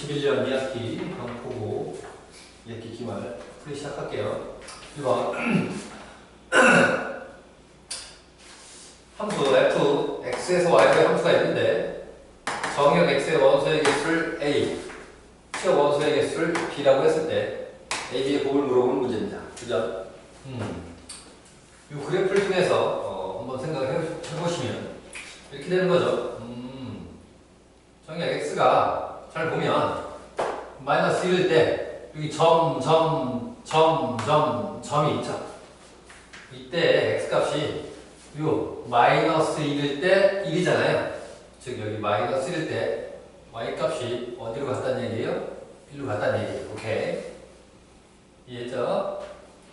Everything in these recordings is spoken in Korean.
2021년 2학기 방포고 2학기 기말 풀이 시작할게요. 1번 함수 f x에서 y의 함수가 있는데 정역 x의 원소의 개수를 a, 치역 원소의 개수를 b라고 했을 때 a, b의 곱을 물어보는 문제입니다. 그죠? 이 그래프를 통해서 한번 생각해 보시면 이렇게 되는 거죠. 정역 x가 잘 보면 마이너스 1일 때 여기 점이 있죠. 이때 x값이 요 마이너스 1일 때 1이잖아요. 즉 여기 마이너스 1일 때 y값이 어디로 갔다는 얘기예요? 1로 갔다는 얘기예요. 오케이. 이해했죠?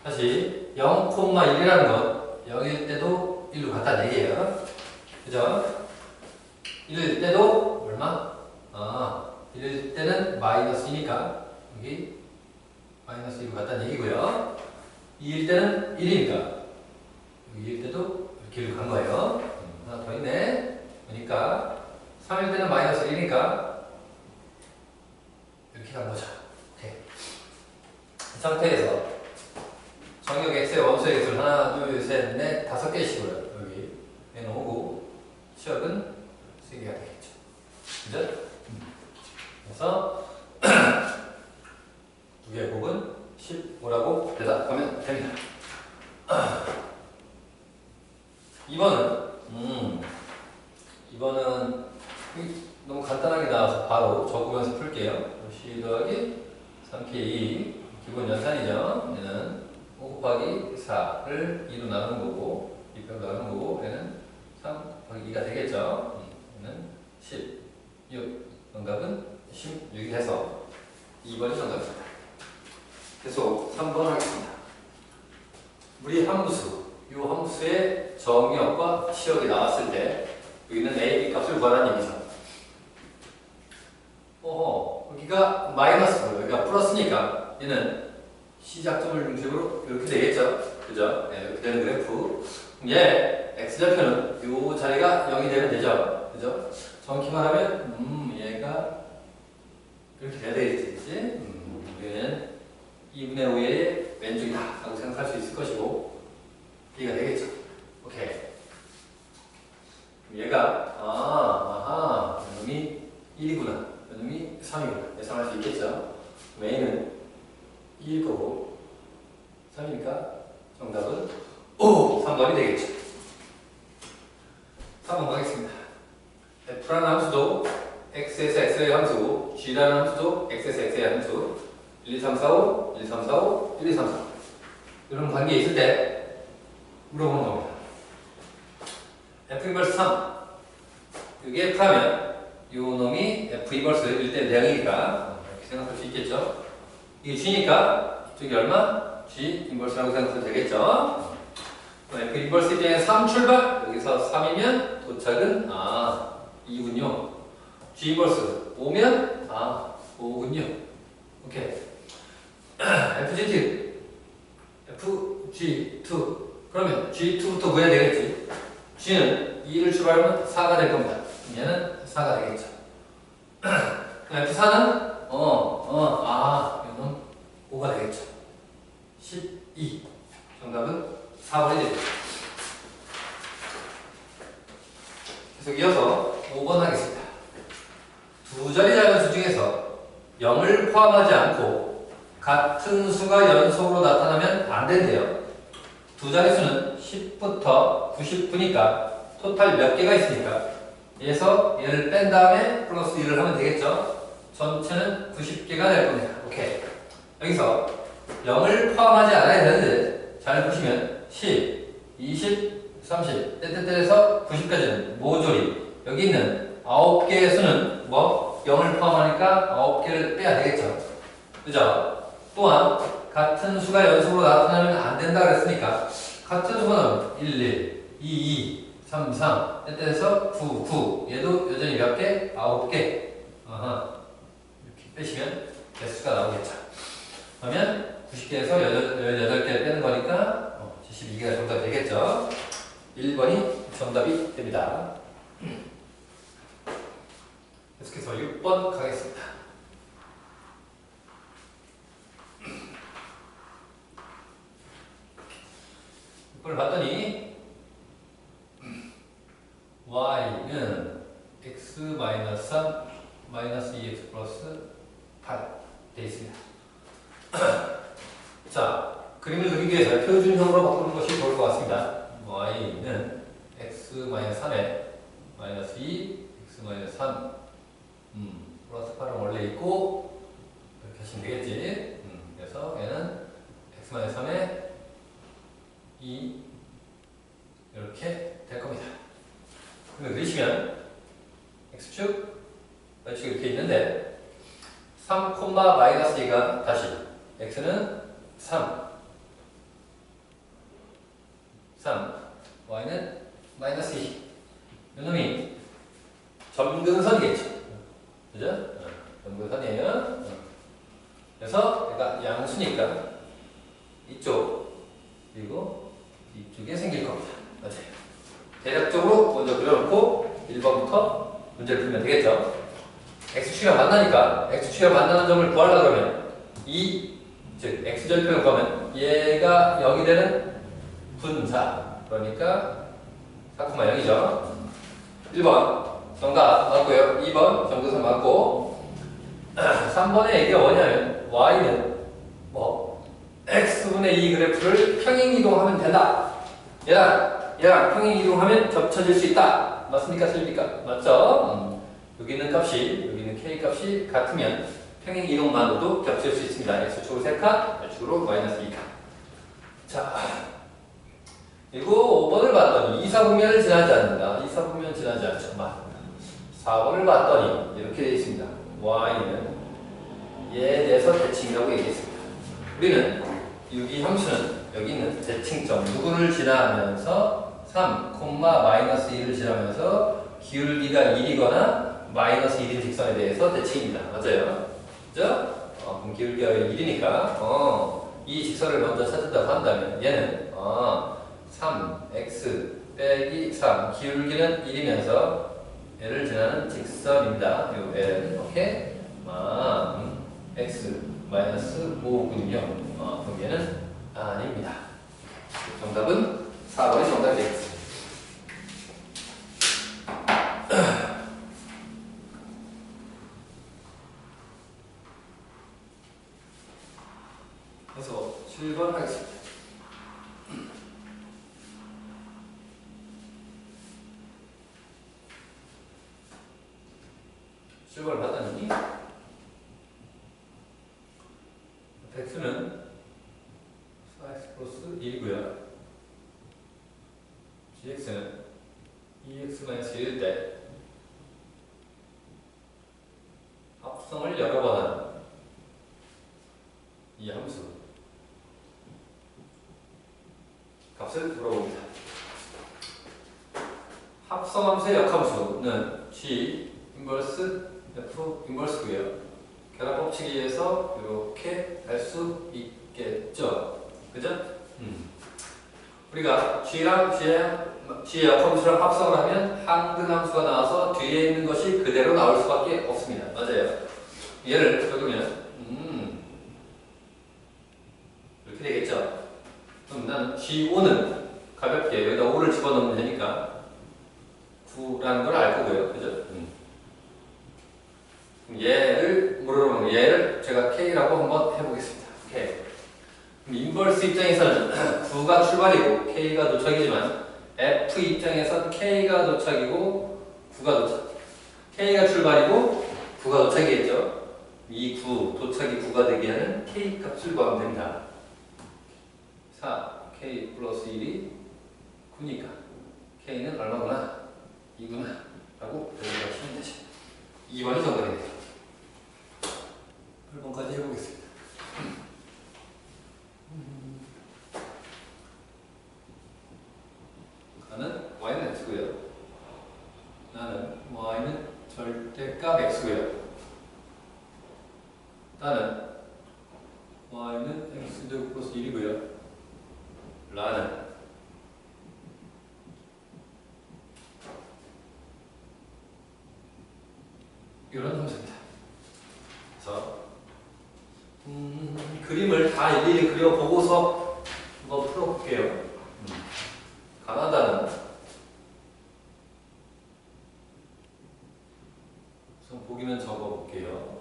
다시 0,1이라는 건 0일 때도 1로 갔다는 얘기예요. 그죠? 1일 때도 얼마? 1일 때는 마이너스 2니까 여기 마이너스 2로 갔다는 얘기고요. 2일 때는 1이니까 2일 때도 이렇게 1로 간 거예요. 하나 더 있네. 그러니까 3일 때는 마이너스 1이니까 이렇게 간 거죠. 오케이. 이 상태에서 정역 x의 원소의 개수를 하나, 둘, 셋, 넷, 5개씩으로 여기 해놓고 치역은 3개가 되겠죠. 그죠? 그래서 두 개의 곱은 15라고 대답하면 됩니다. 2번은 너무 간단하게 나와서 바로 적으면서 풀게요. C 더하기 3K 기본 연산이죠. 얘는 5 곱하기 4를 2로 나누는 거고 2로 나누는 거고 얘는 3 곱하기 2가 되겠죠. 얘는 16. 정답은 16이 해서 2번이 정답입니다. 계속 3번 하겠습니다. 우리 함수, 이 함수의 정역과 치역이 나왔을 때 여기는 a, b 값을 구하라는 얘기죠. 여기가 마이너스고 여기가 플러스니까 얘는 시작점을 중심으로 이렇게 되겠죠. 그죠? 네, 이렇게 되는 그래프. 얘 x좌표는 이 자리가 0이 되면 되죠. 그죠? 정확히 말하면 얘가 이렇게 돼야 되겠지. 우리는 2분의 5의 왼쪽이다 라고 생각할 수 있을 것이고 b가 되겠죠. 오케이. 그럼 얘가 이놈이 1이구나 이놈이 3이구나 예상할 수 있겠죠. 그럼 a는 2일 거고 3이니까 정답은 3번이 되겠죠. 3번 가겠습니다. f라는 함수도 x에서 x의 함수고 g라는 함수도 x에서 x의 함수 1, 2, 3, 4, 5, 1, 2, 3, 4, 5, 1, 2, 3, 4 이런 관계에 있을 때 물어보는 겁니다. f 인버스 3 이게 f라면 이 놈이 f 인버스 1대 0이니까 이렇게 생각할 수 있겠죠. 이게 g니까 이쪽이 얼마? g 인버스라고 생각하면 되겠죠. f 인버스 입장에 3 출발 여기서 3이면 도착은 2군요. g 인버스 5면 5군요. 오케이. FG2 그러면 G2부터 구해야 되겠지. G는 2를 출발하면 4가 될 겁니다. 얘는 4가 되겠죠. F4는 얘는 5가 되겠죠. 12 정답은 4번이 되죠. 계속 이어서 5번 하겠습니다. 두 자리 자연수 중에서 0을 포함하지 않고 같은 수가 연속으로 나타나면 안 된대요. 두 자릿수는 10부터 99니까 토탈 몇 개가 있으니까 얘에서 얘를 뺀 다음에 플러스 1을 하면 되겠죠. 전체는 90개가 될 겁니다. 오케이. 여기서 0을 포함하지 않아야 되는데 잘 보시면 10, 20, 30 떼떼떼에서 90까지는 모조리 여기 있는 9개의 수는 0을 포함하니까 9개를 빼야 되겠죠. 그죠? 또한 같은 수가 연속으로 나타나면 안 된다 그랬으니까 같은 수가 나오면 1, 1, 2, 2, 3, 3 떼떼에서 9, 9 얘도 여전히 몇 개? 9개 이렇게 빼시면 개수가 나오겠죠. 그러면 90개에서 18개를 빼는 거니까 72개가 정답이 되겠죠. 1번이 정답이 됩니다. 계속해서 6번 가겠습니다. x 마이너스 3 마이너스 2x 플러스 8 되어 있습니다. 자, 그림을 그리기 위해서 표준형으로 바꾸는 것이 좋을 것 같습니다. y는 x 마이너스 3에 마이너스 2 x 마이너스 3 플러스 8은 원래 있고 이렇게 하시면 되겠지. 그래서 얘는 x 마이너스 3에 2 이렇게 될 겁니다. 그러면 그리시면 x축, y축 이렇게 있는데 3, 마이너스 2가 다시 x는 3, y는 마이너스 2. 이놈이 점근선이겠죠. 그죠? 점근선이에요. 그래서 얘가 양수니까 이쪽 그리고 이쪽에 생길 겁니다. 맞아요. 대략적으로 먼저 그려놓고 1번부터 문제를 풀면 되겠죠. x축이랑 만나니까 x축이랑 만나는 점을 구하려고 하면 즉 x절편을 구하면 얘가 0이 되는 분사 그러니까 4,0이죠. 1번 정답 맞고요. 2번 정근선 맞고 3번에 이게 뭐냐면 y는 x분의 2 그래프를 평행이동하면 된다. 얘랑 평행이동하면 겹쳐질 수 있다. 맞습니까? 틀립니까? 맞죠? 여기 있는 k 값이 같으면 평행이동만으로도 겹칠 수 있습니다. x축으로 3칸, y축으로 마이너스 2칸. 자, 그리고 5번을 봤더니 2, 4분면을 지나지 않는다. 2, 4분면 지나지 않죠. 맞습니다. 4번을 봤더니 이렇게 되어 있습니다. y는 얘에 대해서 대칭이라고 얘기했습니다. 우리는 유기함수는 여기 있는 대칭점 누구를 지나면서 3, 마이너스 2를 지나면서 기울기가 1이거나 마이너스 1인 직선에 대해서 대칭입니다. 맞아요? 그죠? 그럼 기울기가 1이니까 이 직선을 먼저 찾는다고 한다면 얘는 3x 빼기 3 기울기는 1이면서 얘를 지나는 직선입니다. 요 L 오케이? x 마이너스 5군요. 그럼 얘는 아닙니다. 정답은 4번이 정답이 되겠습니다. 그래서 7번 하겠습니다. 출발을 하다니 x는 4x 플러스 1이고요. gx는 2x 마이너스 1일 때 합성을 여러 번 하는 이 함수 값을 물어봅니다. 합성함수의 역함수는 g 인버스 f 인버스고요. 결합법칙에 의해서 이렇게 알 수 있겠죠. 그죠? 우리가 g랑 g의 역함수랑 합성을 하면 항등함수가 나와서 뒤에 있는 것이 그대로 나올 수밖에 없습니다. 맞아요. 얘를 적으면 이렇게 되겠죠. 그럼 나는 g5는 가볍게 여기다 5를 집어넣으면 되니까 9라는 걸 알 거고요. 그죠? 얘를 물어보면 얘를 제가 K라고 한번 해보겠습니다. K. 인버스 입장에서는 9가 출발이고 K가 도착이지만 F 입장에서는 K가 도착이고 9가 도착. K가 출발이고 9가 도착이겠죠. 이 9, 도착이 9가 되게 하는 K 값을 구하면 됩니다. 4, K 플러스 1이 9니까 K는 얼마구나? 2구나 라고 배우시면 되죠. 2번이 정답입니다. 8번까지 해보겠습니다. 나는 y는 x고요. 나는 y는 절대값 x고요. 나는 y는 x 플러스 1이고요. 라는 이런 함수입니다. 그래서 그림을 다 일일이 그려보고서 한번 풀어볼게요. 가나다는 좀 보기면 적어 볼게요.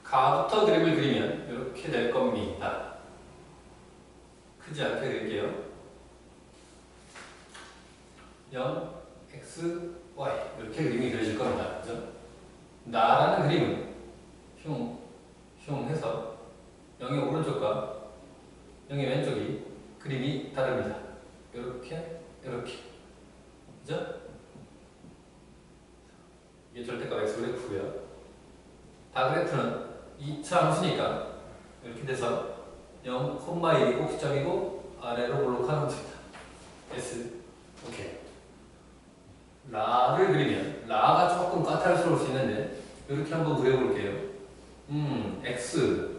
가부터 그림을 그리면 이렇게 될 겁니다. 크지 않게 그릴게요. 0, x, y 이렇게 그림이 그려질 겁니다. 그죠? 나라는 그림은 흉 해서 0의 오른쪽과 0의 왼쪽이 그림이 다릅니다. 이렇게 그죠? 이게 절대값 x 그래프고요. 다 그래프는 2차 함수니까 이렇게 돼서 0,1이 꼭지점이고 아래로 볼록한 함수입니다. S. 오케이. 라를 그리면 라가 조금 까탈스러울 수 있는데 이렇게 한번 그려볼게요. X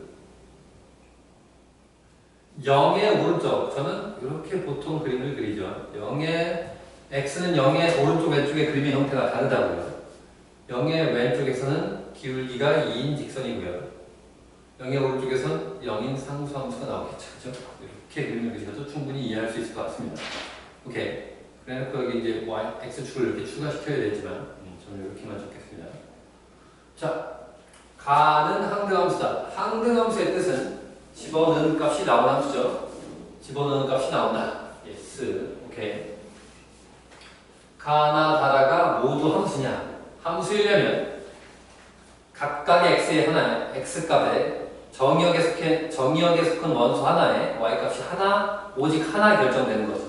0의 오른쪽 저는 이렇게 보통 그림을 그리죠. X는 0의 오른쪽 왼쪽의 그림의 형태가 다르다고요. 0의 왼쪽에서는 기울기가 2인 직선이고요. 0의 오른쪽에서는 0인 상수함수가 나오겠죠. 그죠? 이렇게 그림을 그리셔도 충분히 이해할 수 있을 것 같습니다. 오케이. 그래놓고 여기 이제 X축을 이렇게 추가시켜야 되지만 저는 이렇게만 적겠습니다. 자, 가는 항등함수다. 항등함수의 뜻은 집어넣은 값이 나오는 함수죠. 집어넣은 값이 나온다. yes. 오케이. 가나 다라가 모두 함수냐? 함수이려면 각각의 x의 하나에 x값에 정의역에 속한 원수 하나에 y값이 하나, 오직 하나 결정되는 거죠.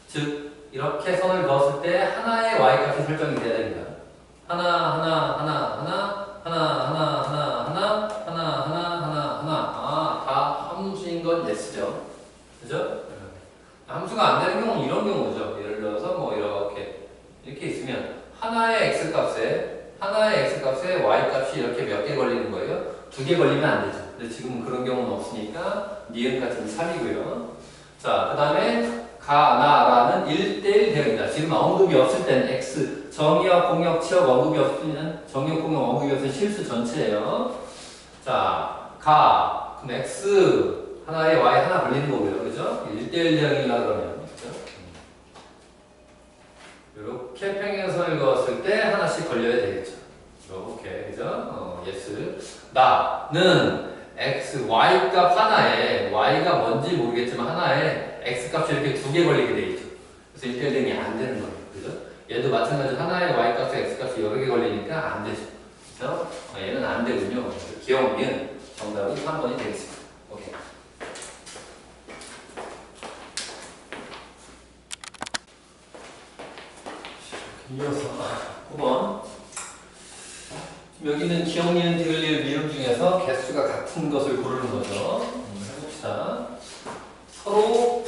즉 이렇게 선을 그었을 때 하나의 y값이 설정이 돼야 됩니다. 다 함수인 건 yes죠. 그죠? 함수가 안 되는 경우는 이런 경우죠. 예를 들어서 뭐 이렇게 있으면 하나의 x값에 y값이 이렇게 몇 개 걸리는 거예요? 2개 걸리면 안 되죠. 근데 지금은 그런 경우는 없으니까 니은 같은 3이고요. 자, 그 다음에 가나라는 1대1 대응이다. 지금 언급이 없을 때는 x, 정의역, 공역, 치역 언급이 없으면 정의역, 공역, 언급이 없으면 실수 전체예요. 자, 그럼 x 하나에 y 하나 걸리는 거고요. 그죠? 1대1 대응이라 그러면 그죠? 이렇게 평행선을 그었을 때 하나씩 걸려야 되겠죠. 이렇게 그죠? yes. 나는 x, y 값 하나에 y가 뭔지 모르겠지만 하나에 x 값이 이렇게 2개 걸리게 돼 있죠. 그래서 1대1 대응이 안 되는 거예요. 그죠? 얘도 마찬가지로 하나의 y 값에 x 값이 여러 개 걸리니까 안 되죠. 그래서 얘는 안 되군요. 귀여우면 정답은 3번이 되겠습니다. 오케이. 이어서 9번. 여기는 기억, 니은, 디귿, 리을, 미음 중에서 개수가 같은 것을 고르는 거죠. 해봅시다. 서로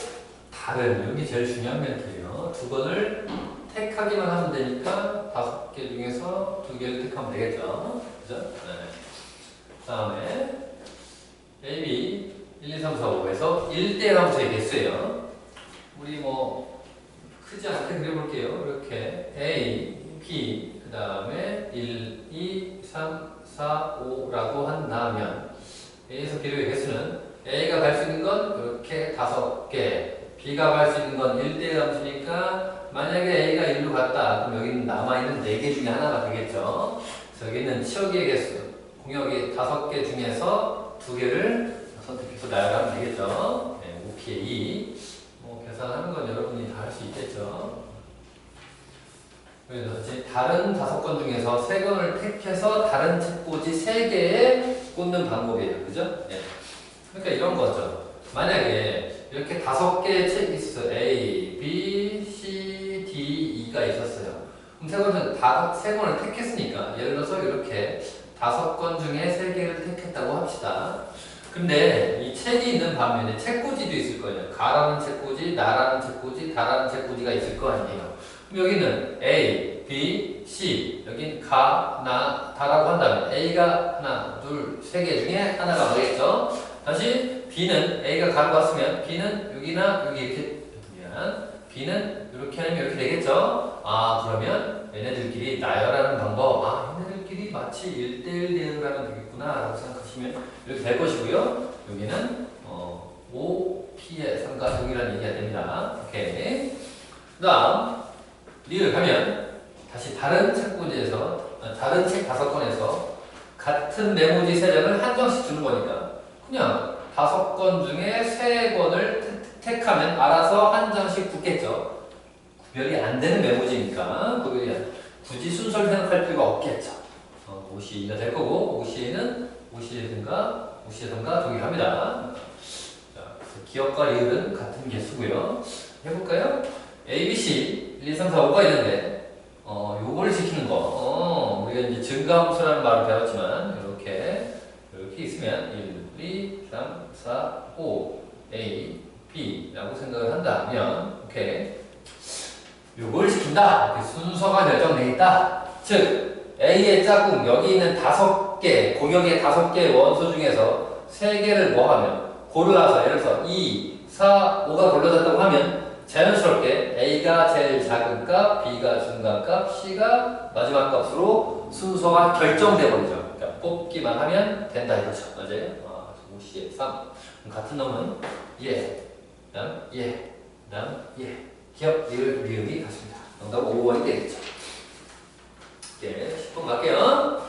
다른, 여기 제일 중요한 멘트예요. 두 번을 택하기만 하면 되니까 5개 중에서 2개를 택하면 되겠죠. 그죠? 네. 다음에 A, B 1, 2, 3, 4, 5에서 1대 함수의 개수예요. 우리 뭐 크지 않게 그려볼게요. 이렇게 A, B 그 다음에 1, 2, 3, 4, 5라고 한다면 A에서 B의 개수는 A가 갈 수 있는 건 이렇게 5개, B가 갈 수 있는 건 1대 함수니까 만약에 A가 1로 갔다 그럼 여기는 남아있는 4개 중에 하나가 되겠죠. 그래서 여기는 치역의 개수, 공역이 5개 중에서 2개를 선택해서 나열하면 되겠죠. 네, 5P에 2. 뭐 계산하는 건 여러분이 다 할 수 있겠죠. 그래서 다른 5건 중에서 3건을 택해서 다른 책꽂이 3개에 꽂는 방법이에요. 그죠? 네. 그러니까 이런 거죠. 만약에 이렇게 5개의 책이 있어요. A, B, C, D, E가 있었어요. 그럼 3건을 택했으니까 예를 들어서 이렇게 5건 중에 3개를 택했다고 합시다. 근데 이 책이 있는 반면에 책꽂이도 있을 거예요. 가라는 책꽂이, 나라는 책꽂이, 다라는 책꽂이가 있을 거 아니에요. 그럼 여기는 A, B, C. 여긴 가, 나, 다라고 한다면 A가 하나, 둘, 세 개 중에 하나가 가겠죠. 다시 B는 A가 가로 갔으면 B는 여기나 여기 이렇게 B는 이렇게 하면 이렇게 되겠죠. 아, 그러면 얘네들끼리 나열하는 방법. 얘네들끼리 마치 1대1 대응을 하면 되겠구나 라고 생각하시면 이렇게 될 것이고요. 여기는 O, P의 삼가족이라는 얘기가 됩니다. 오케이. 그 다음 리를 가면 다시 다른 책 문제에서 다른 책 5권에서 같은 메모지 3장을 한 장씩 주는 거니까 그냥 5권 중에 3권을 택하면 알아서 한 장씩 붙겠죠. 구별이 안 되는 메모지니까 굳이 순서를 생각할 필요가 없겠죠. OC가 될 거고 OC에든가 동일합니다. 자, 기억과 리을은 같은 개수고요. 해볼까요? A, B, C 1, 2, 3, 4, 5가 있는데 요걸 지키는 거. 우리가 이제 증가함수라는 말을 배웠지만 이렇게 있으면 1, 2, 3, 4, 5 A, B 라고 생각을 한다면 오케이. 요걸 지킨다. 이렇게 순서가 결정되어 있다. 즉 A의 짝꿍 여기 있는 5개 공역의 5개의 원소 중에서 3개를 뭐하면 고르라서 예를 들어서 2, 4, 5가 골라졌다고 하면 자연스럽게 A가 제일 작은 값, B가 중간 값, C가 마지막 값으로 순서가 결정돼 버리죠. 그러니까 뽑기만 하면 된다 이거죠. 맞아요? 5C에 3. 같은 놈은 그다음 그다음 기억, 리을이 같습니다. 정답 5번이 되겠죠. 예, 10번 갈게요.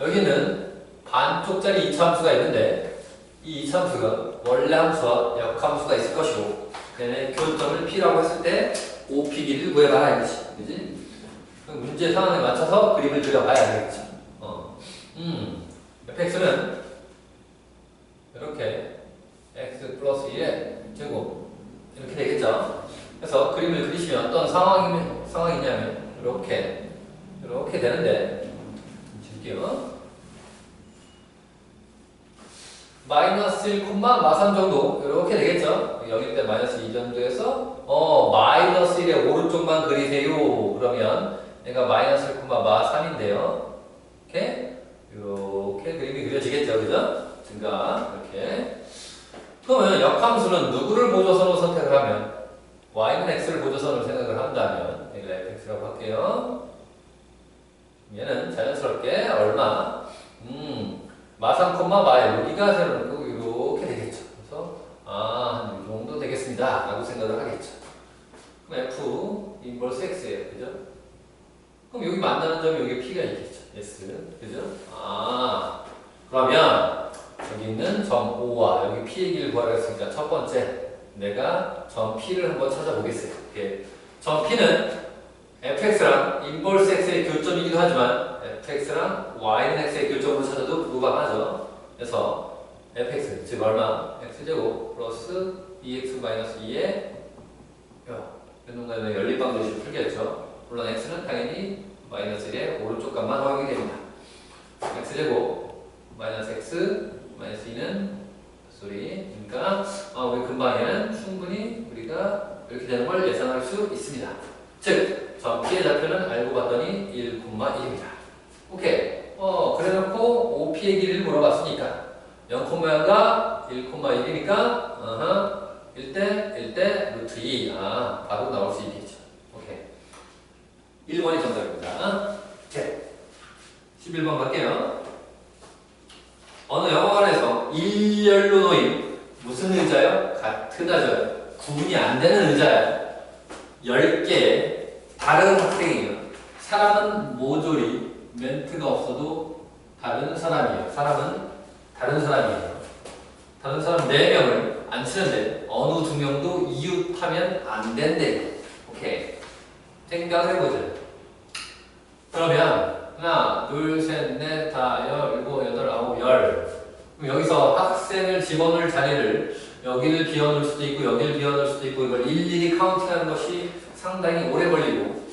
여기는 반쪽짜리 이차함수가 있는데 이 이차함수가 원래 함수와 역함수가 있을 것이고 걔네 교점을 P라고 했을 때 OP 길이를 구해봐라 이거지. 그지? 문제 상황에 맞춰서 그림을 그려봐야 되겠죠. fx는 이렇게 x 플러스 1의 제곱 이렇게 되겠죠. 그래서 그림을 그리시면 어떤 상황이냐면 이렇게 되는데 줄게요. 마이너스 1, 마삼 정도 이렇게 되겠죠. 여기 때 마이너스 2 정도에서 마이너스 1의 오른쪽만 그리세요. 그러면 얘가 마이너스 1, 마3인데요. 이렇게 그림이 그려지겠죠. 그죠? 증가 이렇게. 그러면 역함수는 누구를 보조선으로 선택을 하면 y는 x를 보조선으로 생각을 한다면 여기가 fx라고 할게요. 얘는 자연스럽게 얼마? 마3, 마에 여기가 세로는 이렇게 되겠죠. 그래서 한 이 정도 되겠습니다. 라고 생각을 하겠죠. 그럼 f 인버스 x예요. 그죠? 그럼 여기 만나는 점이 여기 p가 있겠죠. s. 그죠? 그러면 여기 있는 점 O와 여기 P의 길을 구하라 했으니까 첫 번째 내가 점 P를 한번 찾아보겠어요. 점 P는 fx랑 인버스 x의 교점이기도 하지만 fx랑 y는 x의 교점으로 찾아도 무방하죠. 그래서 fx 즉 얼마? x제곱 플러스 2x 마이너스 2의 변동가는 연립방정식을 풀겠죠. 물론 x는 당연히 마이너스 1의 오른쪽 값만 허용이 됩니다. x제곱 마이너스 x 마이너스 2는 그러니까 우리 금방에는 충분히 우리가 이렇게 되는 걸 예상할 수 있습니다. 즉, 점 P의 좌표는 알고 봤더니 1,1입니다. 오케이. 그래놓고 OP의 길이를 물어봤으니까 0,0가 1,1이니까 1대 루트 2. 바로 나올 수 있겠죠. 오케이. 1번이 정답입니다. 오케이. 11번 갈게요. 어느 영화관에서 일렬로 놓인 무슨 의자요? 같은 의자요. 구분이 안 되는 의자요. 10개의 다른 학생이에요. 사람은 모조리 멘트가 없어도 다른 사람이에요. 사람은 다른 사람이에요. 다른 사람 4명을 앉히는데 어느 2명도 이웃하면 안 된대. 오케이. 생각을 해보죠. 그러면 하나, 둘, 셋, 넷, 다, 일곱, 여덟, 아홉, 열. 그럼 여기서 학생을 집어넣을 자리를 여기를 비워놓을 수도 있고 여기를 비워놓을 수도 있고 이걸 일일이 카운팅하는 것이 상당히 오래 걸리고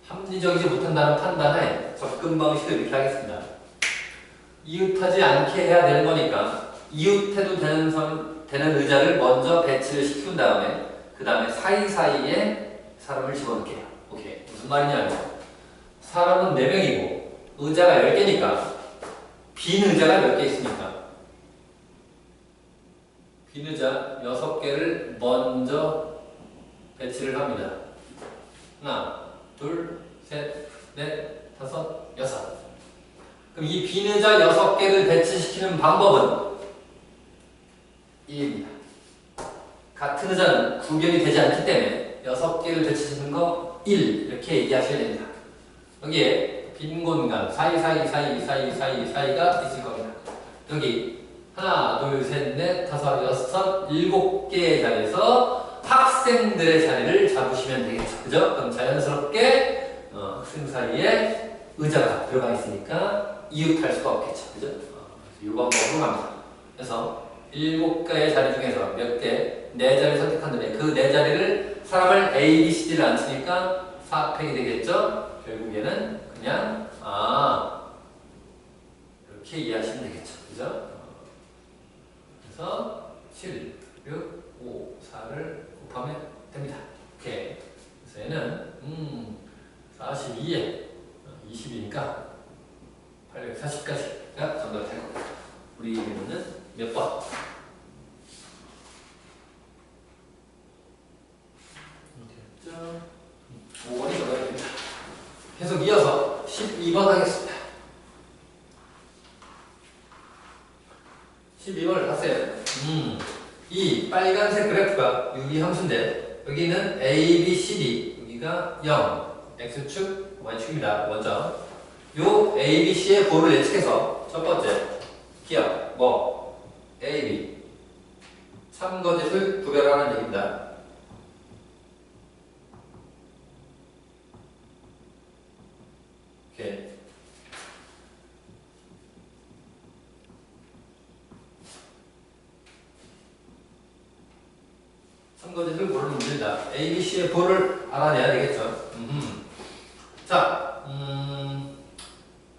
합리적이지 못한다는 판단에 접근 방식을 이렇게 하겠습니다. 이웃하지 않게 해야 되는 거니까 이웃해도 되는 의자를 먼저 배치를 시킨 다음에 그 다음에 사이사이에 사람을 집어넣게요. 오케이. 무슨 말이냐면 사람은 4명이고 의자가 10개니까 빈 의자가 몇 개 있습니까? 빈 의자 6개를 먼저 배치를 합니다. 하나, 둘, 셋, 넷, 다섯, 여섯. 그럼 이 빈 의자 6개를 배치시키는 방법은 1입니다. 같은 의자는 구별이 되지 않기 때문에 6개를 배치시키는 거 1 이렇게 얘기하셔야 됩니다. 여기에 빈 공간 사이가 있을 겁니다. 여기 하나, 둘, 셋, 넷, 다섯, 여섯, 7개의 자리에서 학생들의 자리를 잡으시면 되겠죠. 그죠? 그럼 자연스럽게 학생 사이에 의자가 들어가 있으니까 이웃할 수가 없겠죠. 그죠? 이 방법으로 갑니다. 그래서 7개의 자리 중에서 몇 개, 4자리 선택한 다음에 그 4자리를 사람을 A, B, C, D를 앉히니까 4팩이 되겠죠? 결국에는 그냥 이렇게 이해하시면 되겠죠. 그죠? 그래서 7, 6, 5, 4를 곱하면 됩니다. 오케이. 그래서 얘는 42에 20이니까 840까지가 정답이 될 겁니다. 우리 이름은 몇 번? 됐죠? 5번이 정답이 됩니다. 계속 이어서 12번 하겠습니다. 12번을 하세요. 이 빨간색 그래프가 유기함수인데 여기는 A, B, C, D 여기가 0 X축, Y축입니다. 먼저 요 A, B, C의 보를 예측해서 첫 번째 기억 A, B 참거짓을 구별하는 얘기입니다. 오케이. 참거짓을 고르는 문제입니다. A, B, C의 보를 알아내야 되겠죠. 자,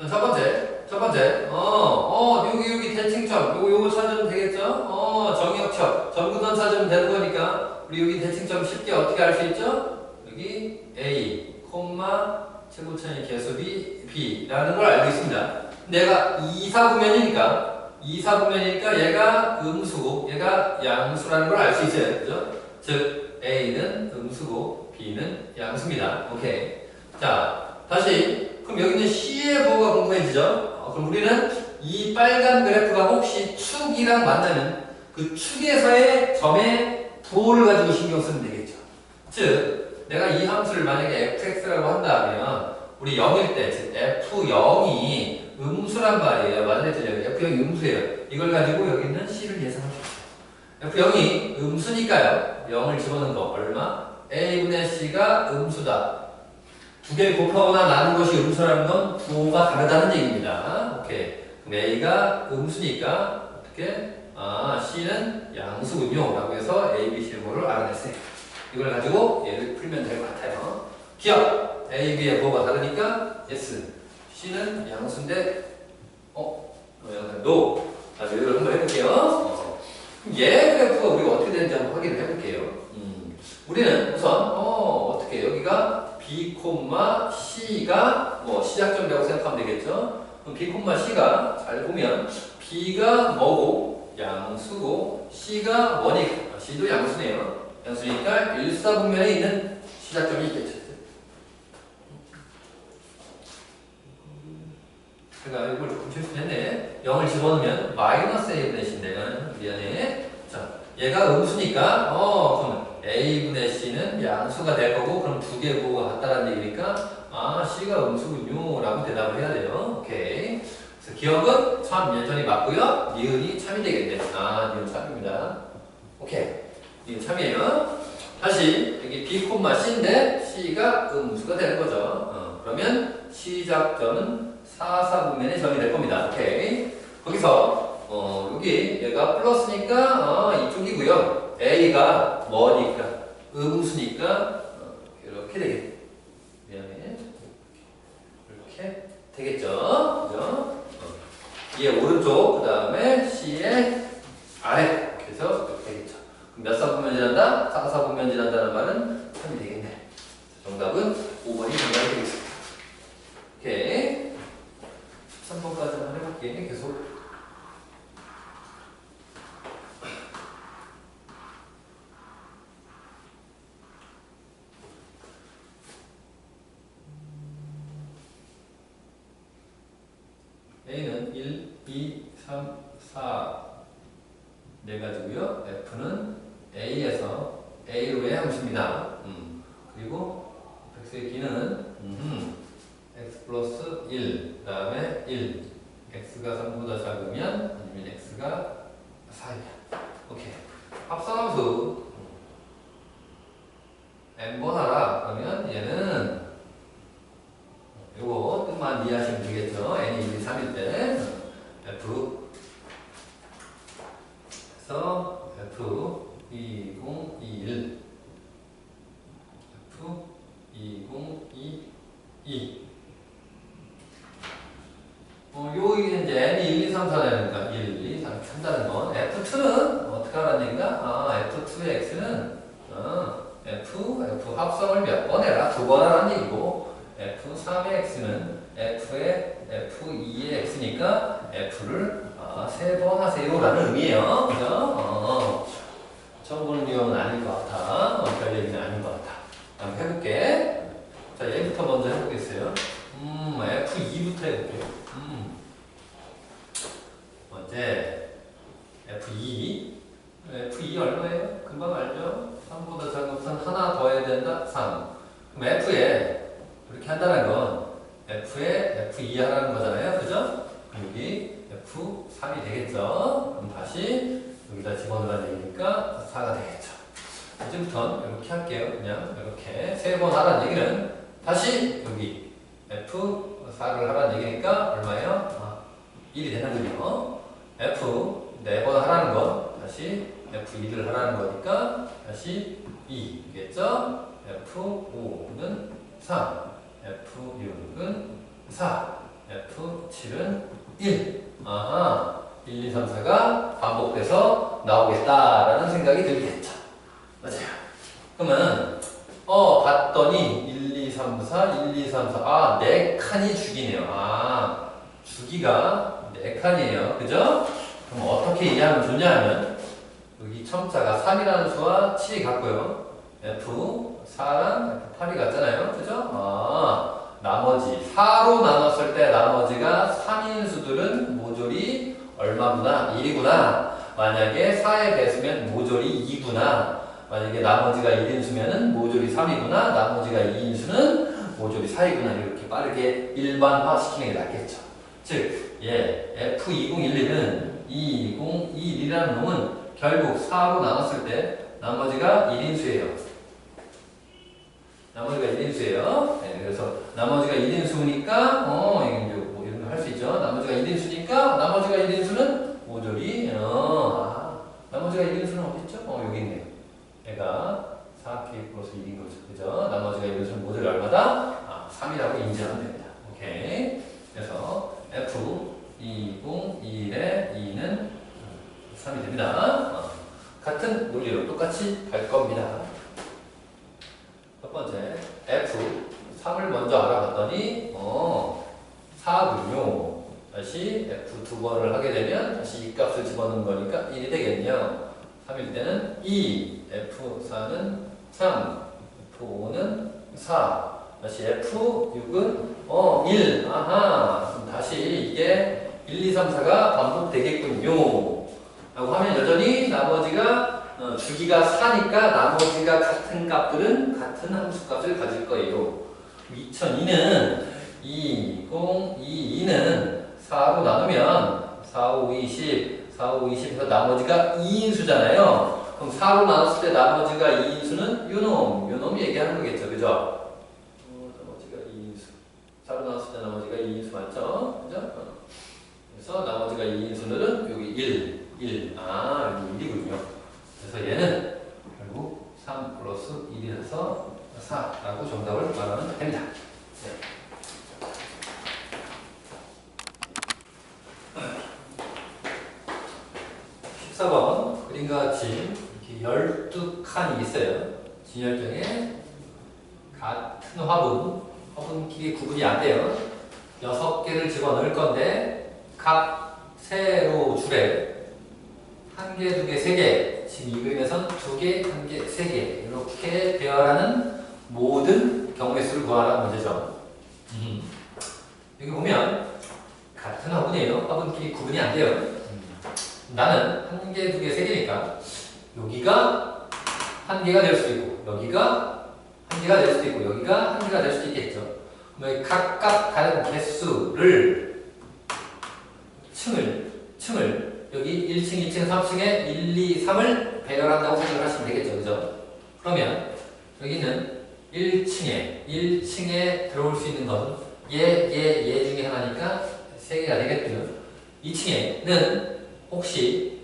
첫 번째, 여기 대칭점, 요거 찾으면 되겠죠? 정역점, 점구선 찾으면 되는 거니까, 우리 여기 대칭점 쉽게 어떻게 알 수 있죠? 여기 A, 최고차의 개수비 B라는 걸 알고 있습니다. 내가 2사분면이니까 얘가 음수고, 얘가 양수라는 걸 알 수 있어요. 그죠? 즉, A는 음수고, B는 양수입니다. 오케이. 자, 다시. 그럼 여기는 C의 부호가 궁금해지죠? 그럼 우리는 이 빨간 그래프가 혹시 축이랑 만나는 그 축에서의 점의 부호를 가지고 신경 쓰면 되겠죠. 즉, 내가 이 함수를 만약에 fx라고 한다면 우리 0일 때, 즉 f0이 음수란 말이에요. 맞아요? 틀려요? f0이 음수예요. 이걸 가지고 여기 있는 C를 예상할 수 있어요. f0이 음수니까요. 0을 집어넣은 거 얼마? a분의 C가 음수다. 두 개를 곱하거나 나눈 것이 음수라는 건 부호가 다르다는 얘기입니다. 오케이. 그럼 A가 음수니까 어떻게? C는 양수군요. 라고 해서 A, B, C의 부호를 알아냈어요. 이걸 가지고 얘를 풀면 될 것 같아요. 기억! A, B의 부호가 다르니까 yes. C는 양수인데 no. 이걸 한번 해볼게요. 얘 그래프가 우리가 어떻게 되는지 한번 확인을 해볼게요. 우리는 우선 어떻게 여기가 B, C가 시작점이라고 생각하면 되겠죠. 그럼 B, C가 잘 보면 B가 뭐고 양수고 C가 뭐니까 C도 양수네요. 양수니까 일사분면에 있는 시작점이 있겠죠. 제가 이걸 조금 실수했네. 0을 집어넣으면 마이너스 A분의 C인데 미안해. 자, 얘가 음수니까 그럼 A분의 C는 양수가 될 거고 그럼 두 개의 부호가 같다라는 얘기니까 C가 음수군요 라고 대답을 해야 돼요. 오케이. 그래서 기억은 참 여전히 맞고요. 니은이 참이 되겠네. 니은 참입니다. 오케이. 니은 참이에요. 다시 여기 B, C인데 C가 음수가 되는 거죠. 그러면 시작점은 4사분면의 점이 될 겁니다. 오케이. 거기서 여기 얘가 플러스니까 이쪽이고요. A가 뭐니까 음수니까 이렇게 되겠네. 미안해. 이렇게 되겠죠. 그죠? 얘 오른쪽 그 다음에 C의 아래 이렇게 해서 이렇게 되겠죠. 그럼 몇 사분면 지난다? 4사분면 지난다는 말은 3이 되겠네. 정답은 5번이 정답이 되겠습니다. 3, 4 네 가지고요. F는 A에서 A로의 함수입니다. 그리고 x의 기는 x 플러스 1, 그 다음에 1. x가 3보다 작으면 아니면 x가 4이면. 오케이. 합성함수 n번 하라. 그러면 얘는 요거 뜻만 이해하시면 되겠죠. n이 1, 2, 3일 때 f 그래서 f 2021 f 2022 요게 이제 n이 1, 2, 3, 4라니까 1, 2, 3, 3다는 건 f2는 어떻게 하라는 얘기인가? f2의 x는 f 합성을 몇 번 해라? 2번 하라는 얘기고 f3의 x는 f2의 x니까 f를 3번 하세요라는 의미예요. 그죠? 처음 보는 유형은 아닐 것 같아. 별 얘기는 아닌 것 같아. 한번 해볼게. 자, 얘부터 먼저 해보겠어요. F2부터 해볼게요. 번째, F2 얼마예요? 금방 알죠? 3보다 작은 선 하나 더 해야 된다? 3. 그럼 F에, 이렇게 한다는 건 F에 F2 하라는 거잖아요. 그죠? 여기 F3이 되겠죠? 그럼 다시 여기다 집어넣으라는 얘기니까 4가 되겠죠. 이제부터 이렇게 할게요. 그냥 이렇게 3번 하라는 얘기는 다시 여기 F4를 하라는 얘기니까 얼마예요? 1이 되는군요. F 4번 하라는 건 다시 F2를 하라는 거니까 다시 2겠죠? F5는 3, F6은 4, F7은 1. 아하, 1, 2, 3, 4가 반복돼서 나오겠다라는 생각이 들겠죠. 맞아요. 그러면 봤더니 1, 2, 3, 4, 1, 2, 3, 4. 4칸이 주기네요. 주기가 4칸이에요. 그죠? 그럼 어떻게 이해하면 좋냐 하면 여기 첨자가 3이라는 수와 7이 같고요. F4랑 F8이 같잖아요. 그죠? 나머지 4로 나눴을 때 나머지가 3인 수들은 모조리 얼마구나? 1이구나. 만약에 4의 배수면 모조리 2구나. 만약에 나머지가 1인수면은 모조리 3이구나. 나머지가 2인수는 모조리 4이구나. 이렇게 빠르게 일반화 시키는 게 낫겠죠. 즉, F2011은 2021이라는 놈은 결국 4로 나눴을 때 나머지가 1인수예요. 나머지가 1인수예요. 네, 그래서 나머지가 1인수니까 이게 이제 뭐 이런 거 할 수 있죠. 나머지가 1인수니까 나머지가 1인수는 모조리 나머지가 1인수는 어디 있죠? 여기 있네요. 얘가 4K 플러스 1인 거죠. 그죠? 나머지가 1인수는 모조리 얼마다? 3이라고 인지하면 됩니다. 오케이. 그래서 F2021의 2는 3이 됩니다. 같은 논리로 똑같이 갈 겁니다. 첫 번째, F3을 먼저 알아봤더니 4군요. 다시 F2번을 하게 되면 다시 이 값을 집어넣는 거니까 1이 되겠네요. 3일 때는 2, F4는 3, F5는 4, 다시 F6은 1. 아하. 그럼 다시 이게 1, 2, 3, 4가 반복되겠군요. 라고 하면 여전히 나머지가 주기가 4니까 나머지가 같은 값들은 같은 함수값을 가질 거예요. 2002는 2022는 4로 나누면 4, 5, 20, 4, 5, 20에서 나머지가 2인수잖아요. 그럼 4로 나눴을 때 나머지가 2인수는 요놈 얘기하는 거겠죠. 그죠? 나머지가 2인수. 4로 나눴을 때 나머지가 2인수 맞죠? 그죠? 그래서 나머지가 2인수는 여기 1. 여기 1이군요. 그래서 얘는 결국 3 플러스 1이라서 4라고 정답을 말하면 됩니다. 네. 14번 그림과 같이 이렇게 12칸이 있어요. 진열정에 같은 화분끼리 구분이 안 돼요. 6개를 집어넣을 건데 각 세로 줄에 1개, 2개, 3개. 지금 이 그림에선 2개, 1개, 3개. 이렇게 배열하는 모든 경우의 수를 구하라는 문제죠. 여기 보면 같은 화분이에요. 화분끼리 구분이 안 돼요. 나는 한 개, 두 개, 세 개니까 여기가 한 개가 될 수도 있고 여기가 한 개가 될 수도 있고 여기가 한 개가 될 수도 있겠죠. 그럼 각각 다른 개수를 층을 여기 1층, 2층, 3층에 1, 2, 3을 배열한다고 생각을 하시면 되겠죠. 그죠? 그러면 여기는 1층에 들어올 수 있는 것은 얘 중에 하나니까 3개가 되겠고요. 2층에는 혹시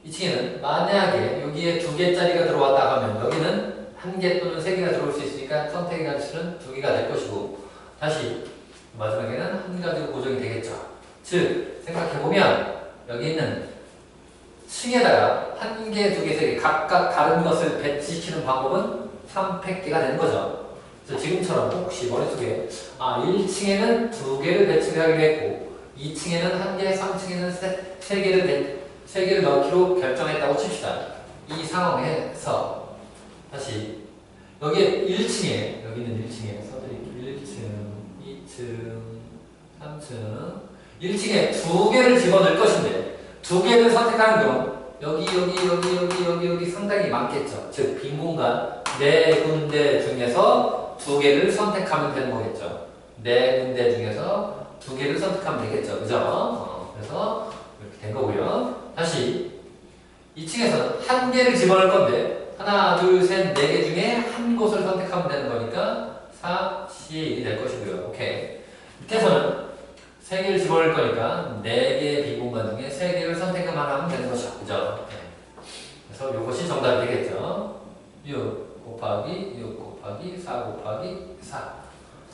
2층에는 만약에 여기에 2개짜리가 들어왔다 하면 여기는 1개 또는 3개가 들어올 수 있으니까 선택의 가치는 2개가 될 것이고 다시 마지막에는 한 가지로 고정이 되겠죠. 즉 생각해보면 여기 있는 층에다가 1개, 2개, 3개 각각 다른 것을 배치시키는 방법은 3팩개가 되는 거죠. 그래서 지금처럼 혹시 머릿속에 1층에는 2개를 배치를 하기로 했고 2층에는 1개, 3층에는 3개를 넣기로 결정했다고 칩시다. 이 상황에서 다시 여기에 1층에 여기는 1층에 써드릴게요. 1층, 2층, 3층 1층에 2개를 집어넣을 것인데 2개를 선택하는 경우 여기 상당히 많겠죠. 즉 빈 공간 4군데 중에서 2개를 선택하면 되는 거겠죠. 4군데 중에서 2개를 선택하면 되겠죠. 그죠? 그래서 이렇게 된 거고요. 다시 2층에서는 1개를 집어넣을 건데 하나, 둘, 셋, 4개 중에 한 곳을 선택하면 되는 거니까 4, C의 1이 될 것이고요. 오케이. 밑에서는 3개를 집어넣을 거니까 4개의 빈 공간 중에 3개를 선택만 하면 되는 것이죠. 그죠? 네. 그래서 이것이 정답이 되겠죠. 6 곱하기 4 곱하기 4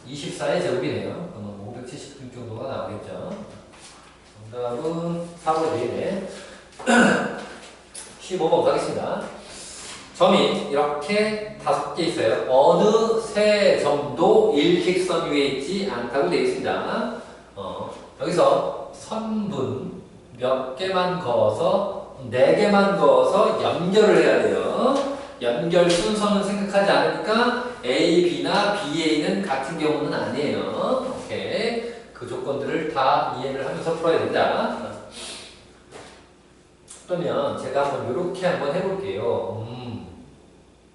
24의 제곱이네요. 그러면 570 정도가 나오겠죠. 정답은 4번이 되겠네. 15번 가겠습니다. 점이 이렇게 5개 있어요. 어느 세 점도 일직선 위에 있지 않다고 되어 있습니다. 여기서 선분 몇 개만 그어서 4개만 그어서 연결을 해야 돼요. 연결 순서는 생각하지 않으니까 A, B나 B, A는 같은 경우는 아니에요. 오케이. 그 조건들을 다 이해를 하면서 풀어야 된다. 그러면 제가 이렇게 한번 해볼게요.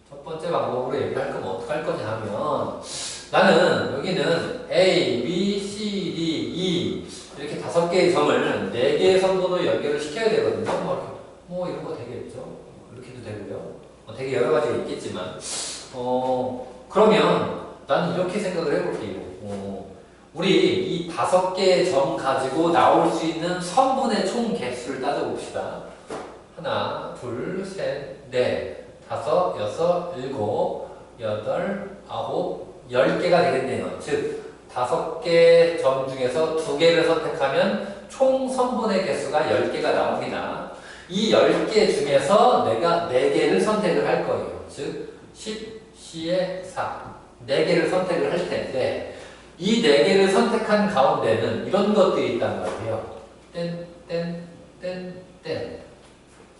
첫 번째 방법으로 얘기할 거면 어떻게 할 거냐 하면 나는 여기는 A, B, C, D, E 이렇게 5개의 점을 4개의 선분으로 연결을 시켜야 되거든요. 뭐 이런 거 되겠죠. 이렇게 해도 되고요. 되게 여러 가지가 있겠지만 그러면 나는 이렇게 생각을 해볼게요. 우리 이 5개의 점 가지고 나올 수 있는 선분의 총 개수를 따져봅시다. 하나, 둘, 셋, 넷, 5, 6, 7, 8, 9, 10개가 되겠네요. 즉 5개 점 중에서 2개를 선택하면 총 선분의 개수가 10개가 나옵니다. 이 10개 중에서 내가 4개를 선택을 할 거예요. 즉 10, C에 4 4개를 선택을 할 텐데 이 4개를 선택한 가운데는 이런 것들이 있단 말이에요.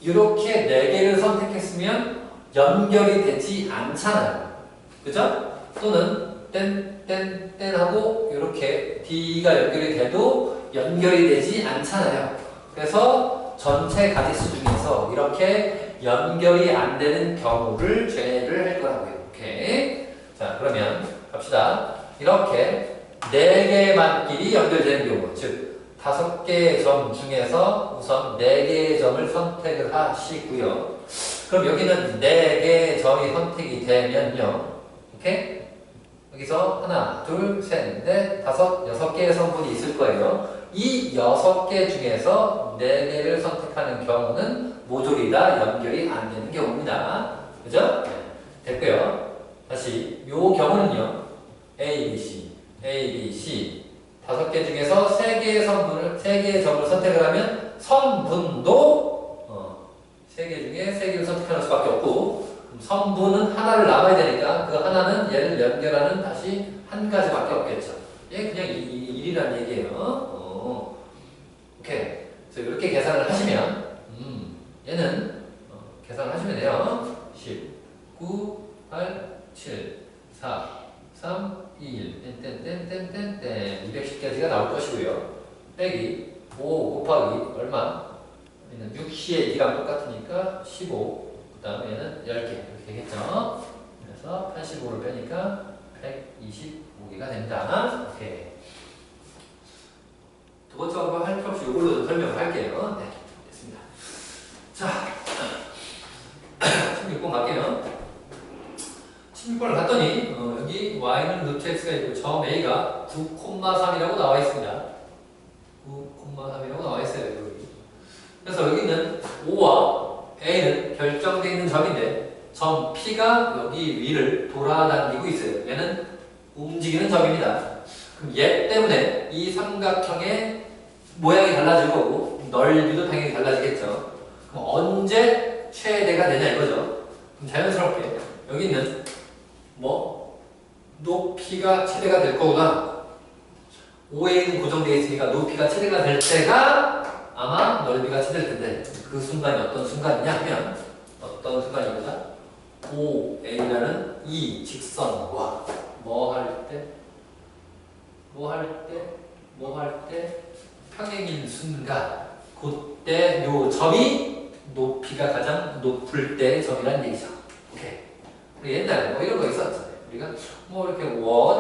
이렇게 4개를 선택했으면 연결이 되지 않잖아요. 그죠? 또는 하고 이렇게 D가 연결이 돼도 연결이 되지 않잖아요. 그래서 전체 가지수 중에서 이렇게 연결이 안 되는 경우를 제외를 할 거라고요. 오케이. 자, 그러면 갑시다. 이렇게 4개만끼리 연결되는 경우, 즉 5개의 점 중에서 우선 4개의 점을 선택을 하시고요. 그럼 여기는 4개의 점이 선택이 되면요. 오케이? 여기서 하나, 둘, 셋, 넷, 5, 6개의 선분이 있을 거예요. 이 6개 중에서 4개를 선택하는 경우는 모조리 다 연결이 안 되는 경우입니다. 그죠? 네. 됐고요. 다시 이 경우는요. A, B, C 5개 중에서 3개의 선분을 3개의 점을 선택을 하면 선분도 3개 중에 3개를 선택하는 수밖에 없고 선분은 하나를 남아야 되니까 그 하나는 얘를 연결하는 다시 한 가지밖에 없겠죠. 얘 그냥 1이라는 얘기예요. 오케이. 그래서 이렇게 계산을 하시면 얘는 계산을 하시면 돼요. 10, 9, 8, 7, 4, 3, 2, 1, 210까지가 나올 것이고요. 빼기 5 곱하기 얼마? C의 D랑 똑같으니까 15. 그 다음에 얘는 10개. 이렇게 되겠죠? 그래서 85를 빼니까 125개가 됩니다. 오케이. 두 번째 방법 할 필요 없이 이걸로 좀 설명을 할게요. 네, 됐습니다. 자, 16번 갈게요. 16번을 갔더니 여기 y는 루트 x가 있고 점 a가 9,3이라고 나와 있습니다. 9,3이라고 나와 있어요. 여기. 그래서 여기는 O와 A는 결정되어 있는 점인데 점 P가 여기 위를 돌아다니고 있어요. 얘는 움직이는 점입니다. 그럼 얘 때문에 이 삼각형의 모양이 달라질 거고 넓이도 당연히 달라지겠죠. 그럼 언제 최대가 되냐 이거죠. 그럼 자연스럽게 여기는 뭐 높이가 최대가 될 거구나. OA는 고정되어 있으니까 높이가 최대가 될 때가 아마 넓이가 최대일 텐데 그 순간이 어떤 순간이냐 하면 어떤 순간이냐 OA라는 이 직선과 뭐 할 때 평행인 순간 그때 요 점이 높이가 가장 높을 때의 점이라는 얘기죠. 오케이. 옛날에 뭐 이런 거 있었잖아요. 우리가 뭐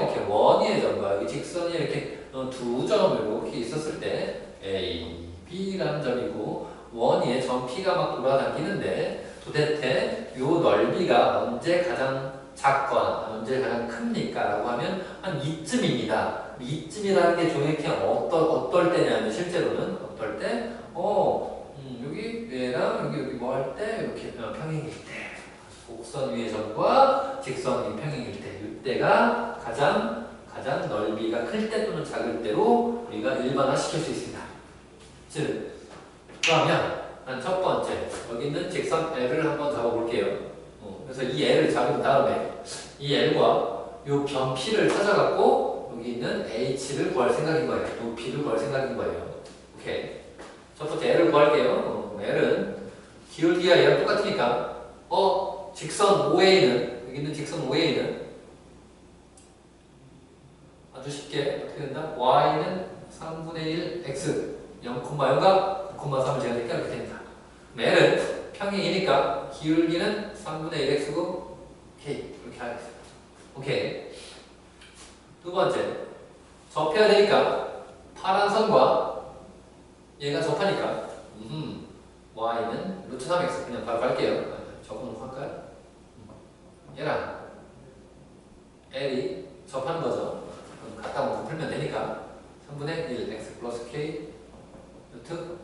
이렇게 원위의 점과 여기 직선이 이렇게 두 점을 이렇게 있었을 때 A, B라는 점이고 원위에 점 P가 막 돌아다니는데 도대체 요 넓이가 언제 가장 작거나 언제 가장 큽니까? 라고 하면 한 이쯤입니다. 이쯤이라는 게 정확히 어떨 때냐면 실제로는 어떨 때 여기 얘랑 여기 뭐 할 때 이렇게 평행일 때 곡선 위의 점과 직선 위 평행일 때 이때가 가장 넓이가 클 때 또는 작을 때로 우리가 일반화시킬 수 있습니다. 즉 그러면 첫 번째 여기 있는 직선 L을 한번 잡아볼게요. 그래서 이 L을 잡은 다음에 이 L과 요 변 P를 찾아갖고 여기 있는 H를 구할 생각인 거예요. 높이를 구할 생각인 거예요. 오케이. 첫 번째 L을 구할게요. L은 기울기가 얘랑 똑같으니까 직선 OA는 여기 있는 직선 OA는 아주 쉽게 어떻게 된다? Y는 3분의 1 X 0,0과 9,3을 제한하니까 이렇게 됩니다. L은 평행이니까 기울기는 3분의 1x고 K 이렇게 하겠습니다. 오케이. 두 번째 접해야 되니까 파란 선과 얘가 접하니까 y는 루트 3x 그냥 바로 갈게요. 적어놓고 할까요? 얘랑 L이 접하는 거죠. 그럼 갖다 놓고 풀면 되니까 3분의 1 x 플러스 k 루트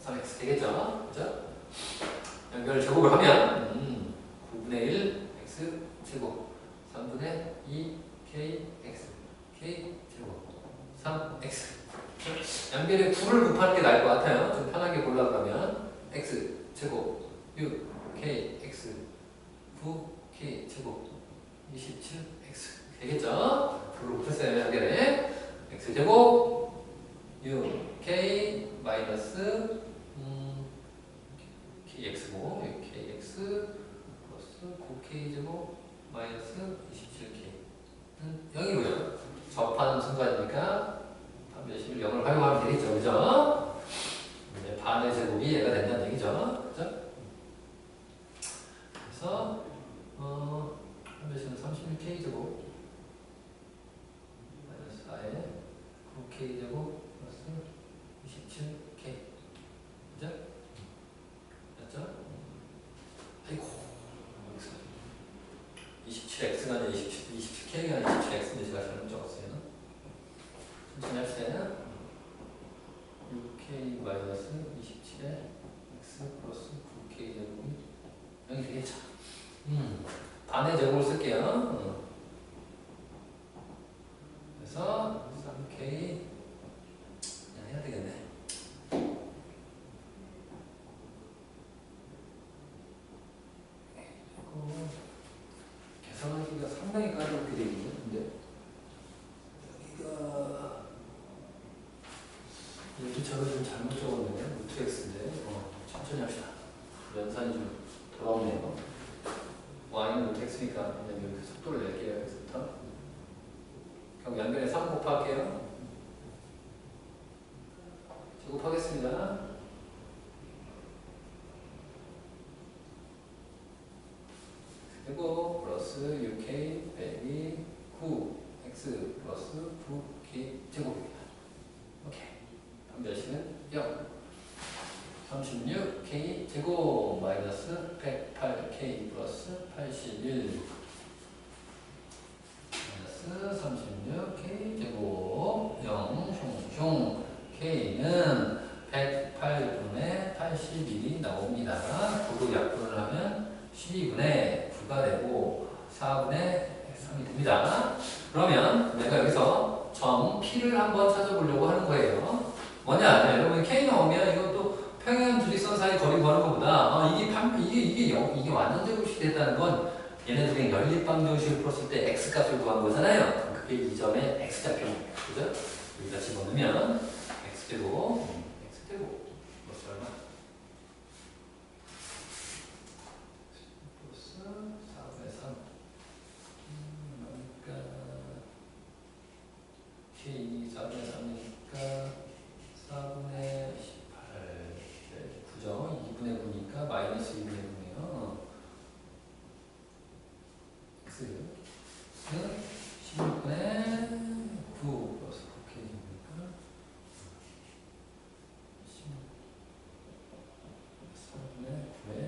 3x 되겠죠? 그죠? 연결 제곱을 하면 9분의 1 x 제곱 3분의 2 k x k 제곱 3x 연결에 9를 곱하는 게 나을 것 같아요. 좀 편하게 보려고 하면 x 제곱 6 k x 9 k 제곱 27 x 되겠죠? 9를 곱했어요. 연결에 x 제곱 6 k 마이너스 kx고 kx 플러스 9k 제곱 마이너스 27k는 0이고요. 접하는 순간이니까 반대식을 0을 활용하면 되겠죠. 그죠? 이제 반의 제곱이 얘가 된다는 얘기죠. 그죠? 그래서 반대식은 31k 제곱 마이너스 4에 9k 제곱 플러스 27k 그죠? 맞죠? 아이고 27x가 아니라 27k가 아니라 27x인데 제가 잘못 적었어요. 천천히 합시다. 6k 마이너스 27에 x 플러스 9k 제곱이 0이 되겠죠. 반의 제곱을 쓸게요. 그래서 3k 그냥 해야 되겠네. 계산하기가 상당히 까다롭게 되어 있는데 여기가 여기 저를 좀 잘못 적었네요. 루트 x인데 천천히 합시다. 연산이 좀 돌아오네요. y는 루트 x니까 그냥 이렇게 속도를 낼게요. 여기서부터 그럼 양변에 3 곱할게요. 제곱하겠습니다. 6k 빼기 9x 플러스 9k 제곱입니다. 오케이. 방정식은 0. 36k 제곱 마이너스 108k 플러스 81 마이너스 36k 제곱 0 흉흉 k는 108분의 81이 나옵니다. 9로 약분을 하면 12분의 9가 되고 4분의 3이 됩니다. 그러면 내가 여기서 점 P를 한번 찾아보려고 하는 거예요. 뭐냐? 여러분 K 나오면 이것도 평행 두직선 사이 거리 구하는 것보다 이게 완전제곱식이 됐다는 건 얘네들이 연립방정식을 풀었을 때 X값을 구한 거잖아요. 그게 이 점의 X좌표입니다. 그죠? 여기다 집어넣으면 X제곱 플러스 얼마? 플러스 4분의 3 그러니까 K 4분의 3이니까 4분의 18 9죠? 2분의 9니까 마이너스 2분의 9네요. X는 16분의 9 플러스 9K니까 4분의 9의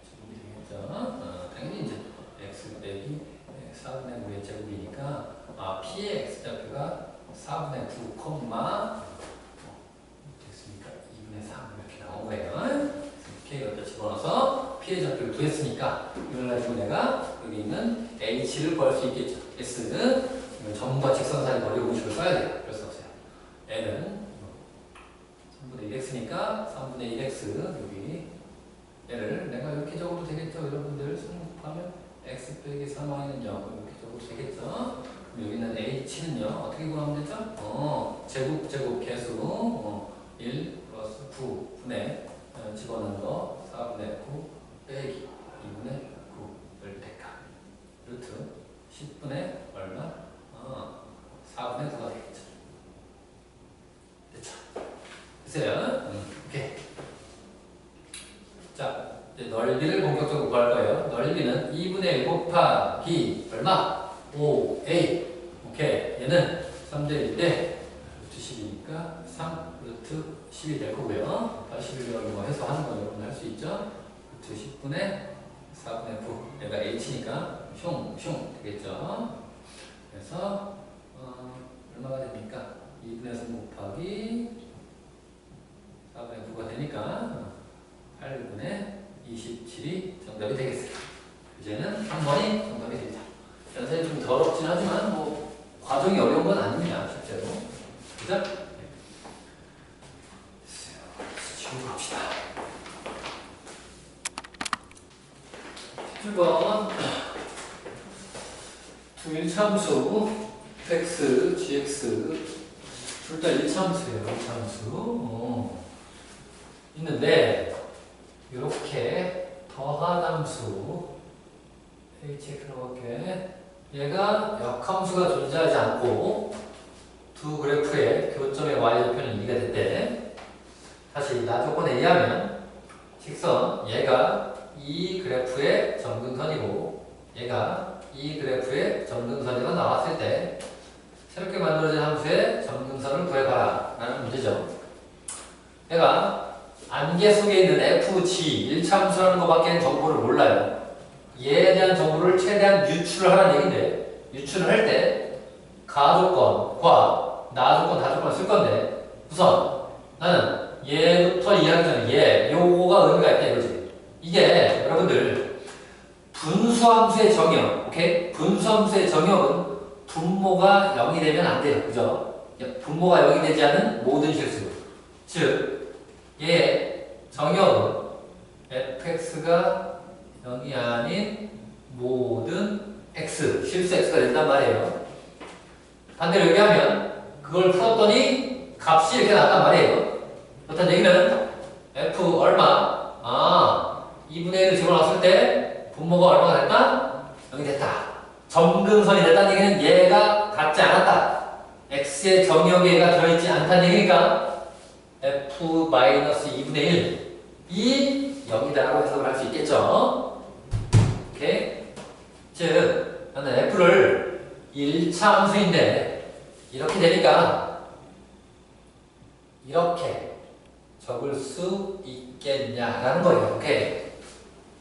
제곱이 되겠죠? 당연히 이제 X 빼기 4분의 9의 제곱이니까 P의 X좌표가 4분의 9, 됐으니까 2분의 3 이렇게 나온 거예요. K 여기다 집어넣어서 P의 좌표를 구했으니까 이걸 가지고 내가 여기 있는 H를 구할 수 있겠죠. S는 점과 직선 사이 거리 공식을 써야 돼요. 그럴 수 없어요. L은 3분의 1x니까 3분의 1x 여기 얘를 내가 이렇게 적어도 되겠죠. 여러분들 승급하면 x 빼기 3y는 0 이렇게 적어도 되겠죠. 그럼 여기는 h는요 어떻게 구하면 되죠? 제곱 개수 1 플러스 9분의 집어넣은 거 4분의 9 빼기 2분의 9를 대가 루트 10분의 얼마? 4분의 9가 되겠죠. 됐죠? 됐어요? 오케이. 자, 이제 넓이를 본격적으로 구할 거예요. 넓이는 2분의 1 곱하기 얼마? 5a. 오케이. 얘는 3대 1대 루트 10이니까 3 루트 10이 될 거고요. 81을 뭐 해서 하는 건 여러분 할 수 있죠? 루트 10분의 4분의 9. 얘가 h니까 흉 되겠죠? 그래서 얼마가 됩니까? 2분의 3 곱하기 4분의 9가 되니까 8분의 27이 정답이 되겠어요. 이제는 3번이 정답이 됩니다. 연산이 좀 더럽진 하지만 뭐 과정이 어려운 건 아닙니다. 실제로. 그죠? 지우고 갑시다. 7번 두 일참수 fx, gx 둘 다 일참수예요. 일참수 있는데 이렇게 더한 함수 hx라고 할게. 얘가 역함수가 존재하지 않고 두 그래프의 교점의 y좌표는 2가 됐대. 다시 나 조건에 의하면 직선 얘가 이 그래프의 점근선이고 얘가 이 그래프의 점근선이가 나왔을 때 새롭게 만들어진 함수의 점근선을 구해봐라 라는 문제죠. 내가 안개 속에 있는 fg 1차함수라는 것밖에 정보를 몰라요. 얘에 대한 정보를 최대한 유출을 하라는 얘기인데 유출을 할 때 가조건과 나조건, 다조건을 쓸 건데 우선 나는 얘부터 이해하기 전에 요거가 의미가 있다 이거지. 이게 여러분들 분수함수의 정의역, 오케이? 분수함수의 정의역은 분모가 0이 되면 안 돼요. 그죠? 분모가 0이 되지 않은 모든 실수. 즉, 얘의 정의역은 fx가 0이 아닌 모든 x, 실수 x가 된단 말이에요. 반대로 얘기하면 그걸 풀었더니 값이 이렇게 나왔단 말이에요. 그렇다는 얘기는 f 얼마? 2분의 1을 집어넣었을 때 분모가 얼마가 됐다? 0이 됐다. 점근선이 됐다는 얘기는 얘가 닿지 않았다. x의 정의역에 얘가 들어있지 않다는 얘기니까 f-2분의 1이 0이다라고 해석을 할 수 있겠죠. 오케이? 즉 나는 f를 1차 함수인데 이렇게 되니까 이렇게 적을 수 있겠냐라는 거예요. 오케이.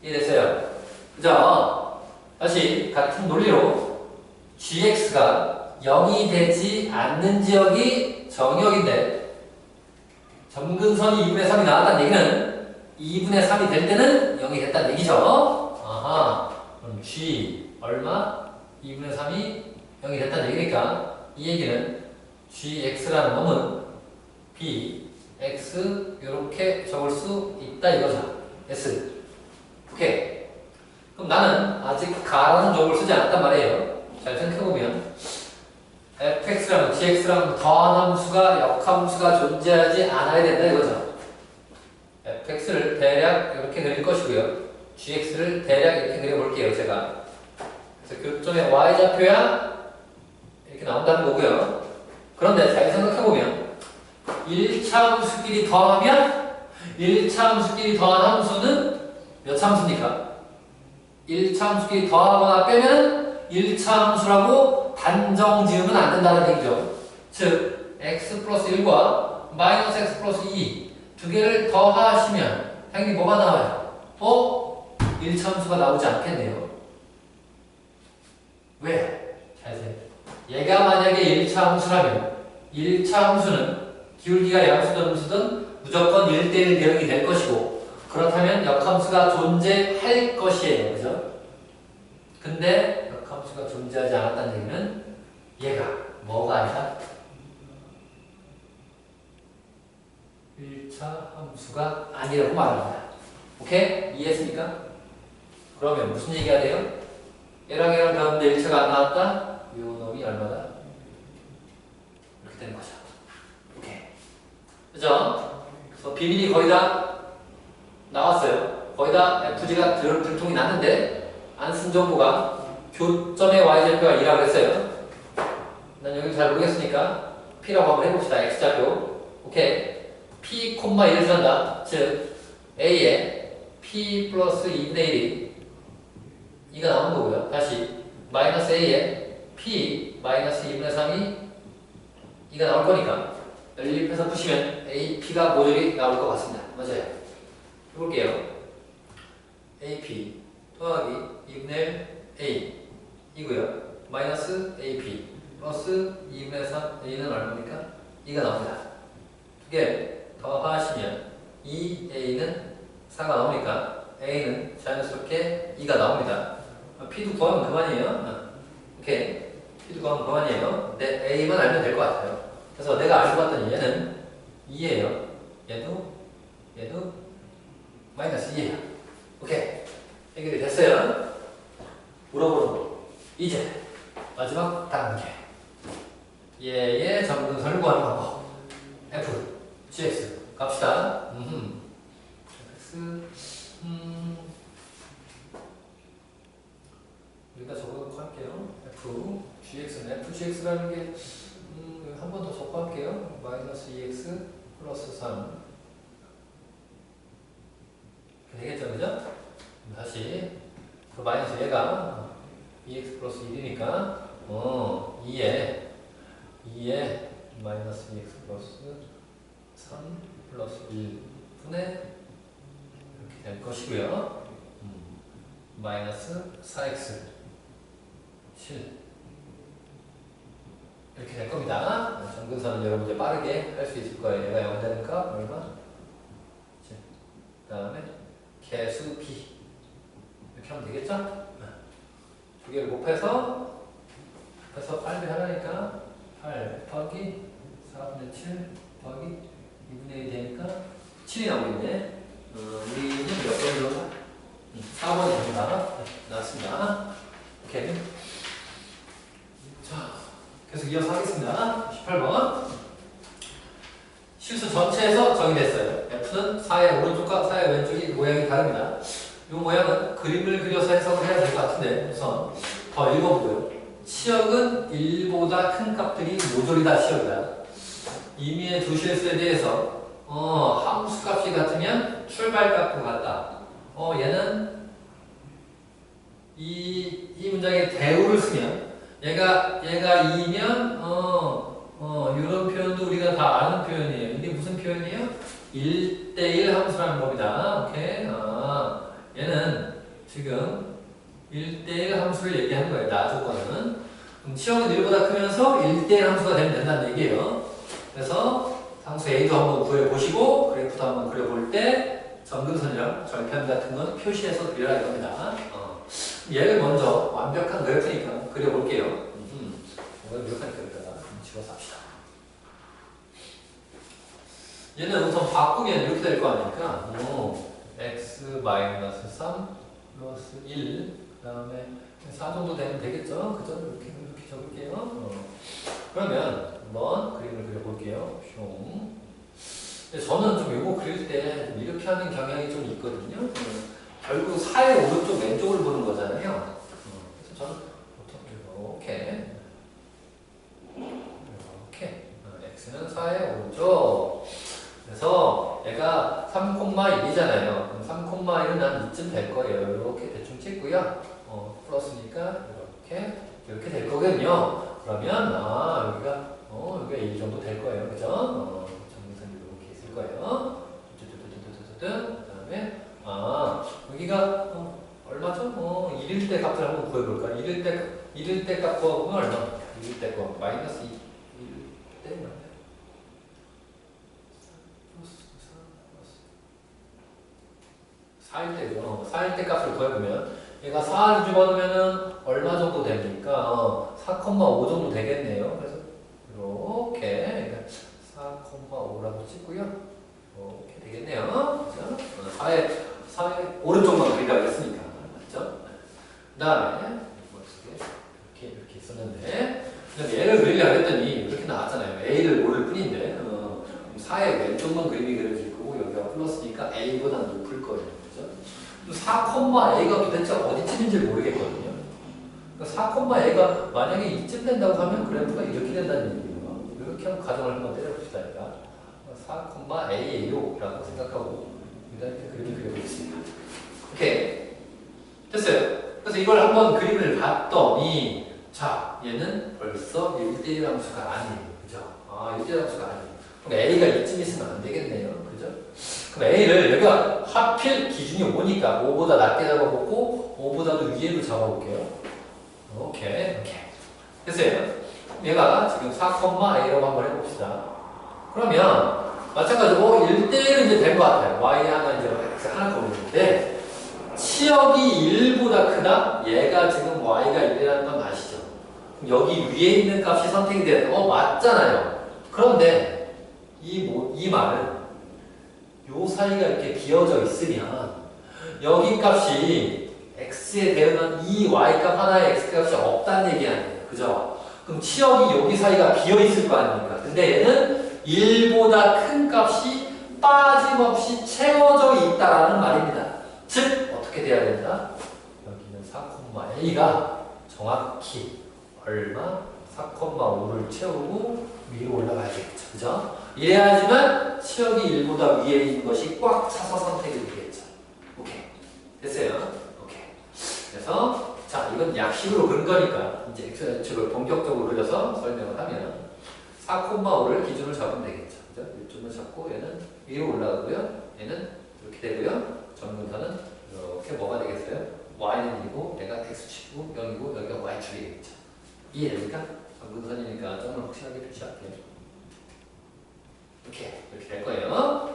이해됐어요? 그죠? 다시 같은 논리로 gx가 0이 되지 않는 지역이 정의역인데 점근선이 2분의 3이 나왔다는 얘기는 2분의 3이 될 때는 0이 됐다는 얘기죠. 아하. 그럼 g 얼마? 2분의 3이 0이 됐다는 얘기니까 이 얘기는 gx라는 놈은 bx 이렇게 적을 수 있다 이거죠. s. 오케이. 그럼 나는 아직 가라는 적을 쓰지 않았단 말이에요. 잘 생각해보면 fx랑 gx랑 더한 함수가 역함수가 존재하지 않아야 된다 이거죠. fx를 대략 이렇게 그릴 것이고요. gx를 대략 이렇게 그려볼게요. 제가. 그래서 교점의 y좌표야 이렇게 나온다는 거고요. 그런데 잘 생각해보면 1차 함수끼리 더하면 1차 함수끼리 더한 함수는 몇 차 함수입니까? 1차 함수끼리 더하거나 빼면 1차 함수라고 단정 지으면 안 된다는 얘기죠. 즉 x 플러스 1과 마이너스 x 플러스 2 두 개를 더하시면 당연히 뭐가 나와요? 1차 함수가 나오지 않겠네요. 왜? 잘 세요. 얘가 만약에 1차 함수라면 1차 함수는 기울기가 양수든 음수든 무조건 1대1 대응이 될 것이고 그렇다면 역함수가 존재할 것이에요. 그죠? 근데 역함수가 존재하지 않았다는 얘기는 얘가 뭐가 아니라 1차 함수가 아니라고 말합니다. 오케이? 이해했습니까? 그러면 무슨 얘기가 돼요? 얘랑 얘랑 더했는데 1차가 안 나왔다? 이 놈이 얼마다? 이렇게 되는 거죠. 오케이. 그죠? 그래서 비밀이 거의 다 나왔어요. 거의 다 FG가 들통이 났는데 안승정보가 교점의 y좌표가 2라고 했어요. 난 여기 잘 모르겠으니까 P라고 한번 해봅시다. X좌표. 오케이. P, 1을 쓴다. 즉 A에 P 플러스 2분의 1이 2가 나오는 거고요. 다시 마이너스 A에 P 마이너스 2분의 3이 2가 나올 거니까 연립해서 푸시면 A, P가 모조리 나올 것 같습니다. 맞아요. 해볼게요. AP 더하기 2분의 A 이고요. 마이너스 AP 플러스 2분의 3 A는 얼마입니까? 2가 나옵니다. 두 개 더하시면 2A는 4가 나오니까 A는 자연스럽게 2가 나옵니다. P도 구하면 그만이에요. 오케이. P도 구하면 그만이에요. 근데 A만 알면 될 것 같아요. 그래서 내가 알고 봤더니 얘는 2예요. 얘도 마이너스 2예요. 오케이. 해결이 됐어요. 물어보는 거. 이제 마지막 단계. 얘의 점근선을 구하는 방법. F, GX 갑시다. X 우리가 적어놓고 할게요. F, GX는 FGX라는 게 한 번 더 적고 할게요. 마이너스 2X 플러스 3 되겠죠, 그죠? 다시 그 마이너스 얘가 2x 플러스 1이니까 2에 마이너스 2x 플러스 3 플러스 1분의 이렇게 될 것이고요. 마이너스 4x 7 이렇게 될 겁니다. 점근선은 여러분 이제 빠르게 할 수 있을 거예요. 얘가 0 되니까 얼마? 그 다음에 개수 b 이렇게 하면 되겠죠? 두 개를 곱해서 8배 하나니까 8 더하기 4분의 7 더하기 2분의 1 되니까 7이 나오겠네. 우리는 몇 번이 들어가? 4번이 됩니다. 나왔습니다. 오케이. 자, 계속 이어서 하겠습니다. 18번. 실수 전체에서 정의됐어요. F는 4의 오른쪽과 4의 왼쪽이 모양이 다릅니다. 이 모양은 그림을 그려서 해석을 해야 될 것 같은데 우선 더 읽어보고요. 치역은 1보다 큰 값들이 모조리 다 치역이다. 이미의 두 실수에 대해서 함수값이 같으면 출발값과 같다. 얘는 이 문장에 대우를 쓰면 얘가 2면 이런 표현도 우리가 다 아는 표현이에요. 이게 무슨 표현이에요? 1대1 함수라는 겁니다. 오케이. 얘는 지금 1대1 함수를 얘기하는 거예요. 나 조건은. 그럼 치역은 1보다 크면서 1대1 함수가 되면 된다는 얘기예요. 그래서 상수 A도 한번 구해보시고 그래프도 한번 그려볼 때 점근선이랑 절편 같은 건 표시해서 그려라 이겁니다. 얘를 먼저 완벽한 그래프니까 그려볼게요. 뭔가 완벽한 그래프다. 집어서 합시다. 얘는 우선 바꾸면 이렇게 될 거 아닙니까? x-3 플러스 1 그 다음에 4 정도 되면 되겠죠? 그죠? 이렇게 적을게요. 그러면 한번 그림을 그려볼게요. 근데 저는 좀 이거 그릴 때 이렇게 하는 경향이 좀 있거든요. 결국 4의 오른쪽 왼쪽을 보는 거잖아요. 그래서 저는 보통 이렇게 x는 4의 오른쪽. 그래서 얘가 3,1이잖아요. 3,1은 난 이쯤 될 거예요. 이렇게 대충 찍고요. 플러스니까 이렇게 될 거거든요. 그러면 여기가 1 정도 될 거예요. 그죠? 정리선이 이렇게 있을 거예요. 그 다음에 여기가 얼마죠? 1일 때 값을 한번 구해볼까? 1일 때 값 구하면 얼마? 1일 때 값 마이너스 1일 때 얼마? 4일 때죠. 4일 때 값을 구해보면 얘가 4를 집어넣으면 얼마 정도 됩니까? 4,5 정도 되겠네요. 그래서 이렇게 4,5라고 찍고요. 이렇게 되겠네요. 그죠? 4의 오른쪽만 그리라고 했으니까. 맞죠? 그 다음에 이렇게 있었는데 얘를 그리려고 했더니 이렇게 나왔잖아요. A를 모를 뿐인데 4의 왼쪽만 그림이 그려질 거고 여기가 플러스니까 A보다 높을 거예요. 4,A가 도대체 어디쯤인지 모르겠거든요. 4,A가 만약에 이쯤 된다고 하면 그래프가 이렇게 된다는 얘기예요. 이렇게 한번 가정을 한번 때려봅시다. 4,A예요 라고 생각하고 이렇게 그림을 그려보겠습니다. 오케이. 됐어요. 그래서 이걸 한번 그림을 봤더니 자, 얘는 벌써 1대1 함수가 아니에요. 그죠? 1대1 함수가 아니에요. 그럼 A가 이쯤 있으면 안 되겠네요. 그죠? 그럼 A를 여기가 하필 기준이 5니까 5보다 낮게 잡아보고 5보다도 위에도 잡아볼게요. 오케이. 됐어요. 얘가 지금 4,A라고 한번 해봅시다. 그러면 마찬가지로 1대1은 이제 된 것 같아요. Y 하나 이제 X 하나 거리는데 치역이 1보다 크다? 얘가 지금 Y가 1이라는 건 아시죠? 여기 위에 있는 값이 선택이 되는 맞잖아요. 그런데 이 말은 요 사이가 이렇게 비어져 있으면 여기 값이 x에 대응한 이 y값 하나의 x값이 없다는 얘기 아니에요. 그죠? 그럼 치역이 여기 사이가 비어 있을 거 아닙니까? 근데 얘는 1보다 큰 값이 빠짐없이 채워져 있다라는 말입니다. 즉 어떻게 돼야 된다? 여기는 4,a가 정확히 얼마? 4,5를 채우고 위로 올라가야 되겠죠. 그죠? 이래야지만 치역이 1보다 위에 있는 것이 꽉 차서 선택이 되겠죠. 오케이. 됐어요? 오케이. 그래서, 자, 이건 약식으로 그린 거니까, 이제 x축을 본격적으로 그려서 설명을 하면, 4,5를 기준으로 잡으면 되겠죠. 그죠? 이쪽을 잡고, 얘는 위로 올라가고요. 얘는 이렇게 되고요. 점근선은 이렇게 뭐가 되겠어요? y는 1이고, 얘가 x축이고, 0이고, 여기가 y축이 되겠죠. 이해됩니까? 점근선이니까 점을 확실하게 표시할게요. 이렇게 될 거예요.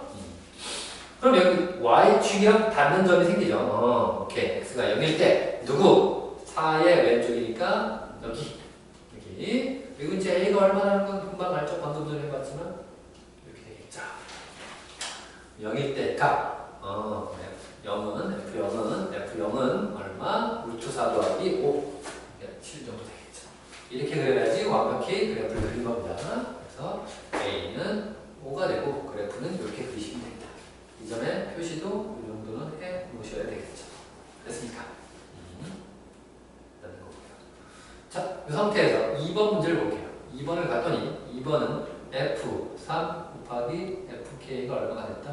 그럼 여기 y축이랑 닿는 점이 생기죠. 오케이. x가 0일 때 누구? 4의 왼쪽이니까 여기. 그리고 이제 a가 얼마라는 건 금방 알죠? 방금 전에 해봤지만 이렇게 되겠죠. 0일 때 값. F0은 얼마? 루트 4 더하기 5. 7 정도 되겠죠. 이렇게 그려야지 완벽히 그래프를 그린 겁니다. 그래서 a는 5가 되고 그래프는 이렇게 그리시면 됩니다. 이 점의 표시도 이 정도는 해 놓으셔야 되겠죠. 됐습니까? 라는 거고요. 자, 이 상태에서 2번 문제를 볼게요. 2번을 갔더니 2번은 F3 곱하기 FK가 얼마가 됐다?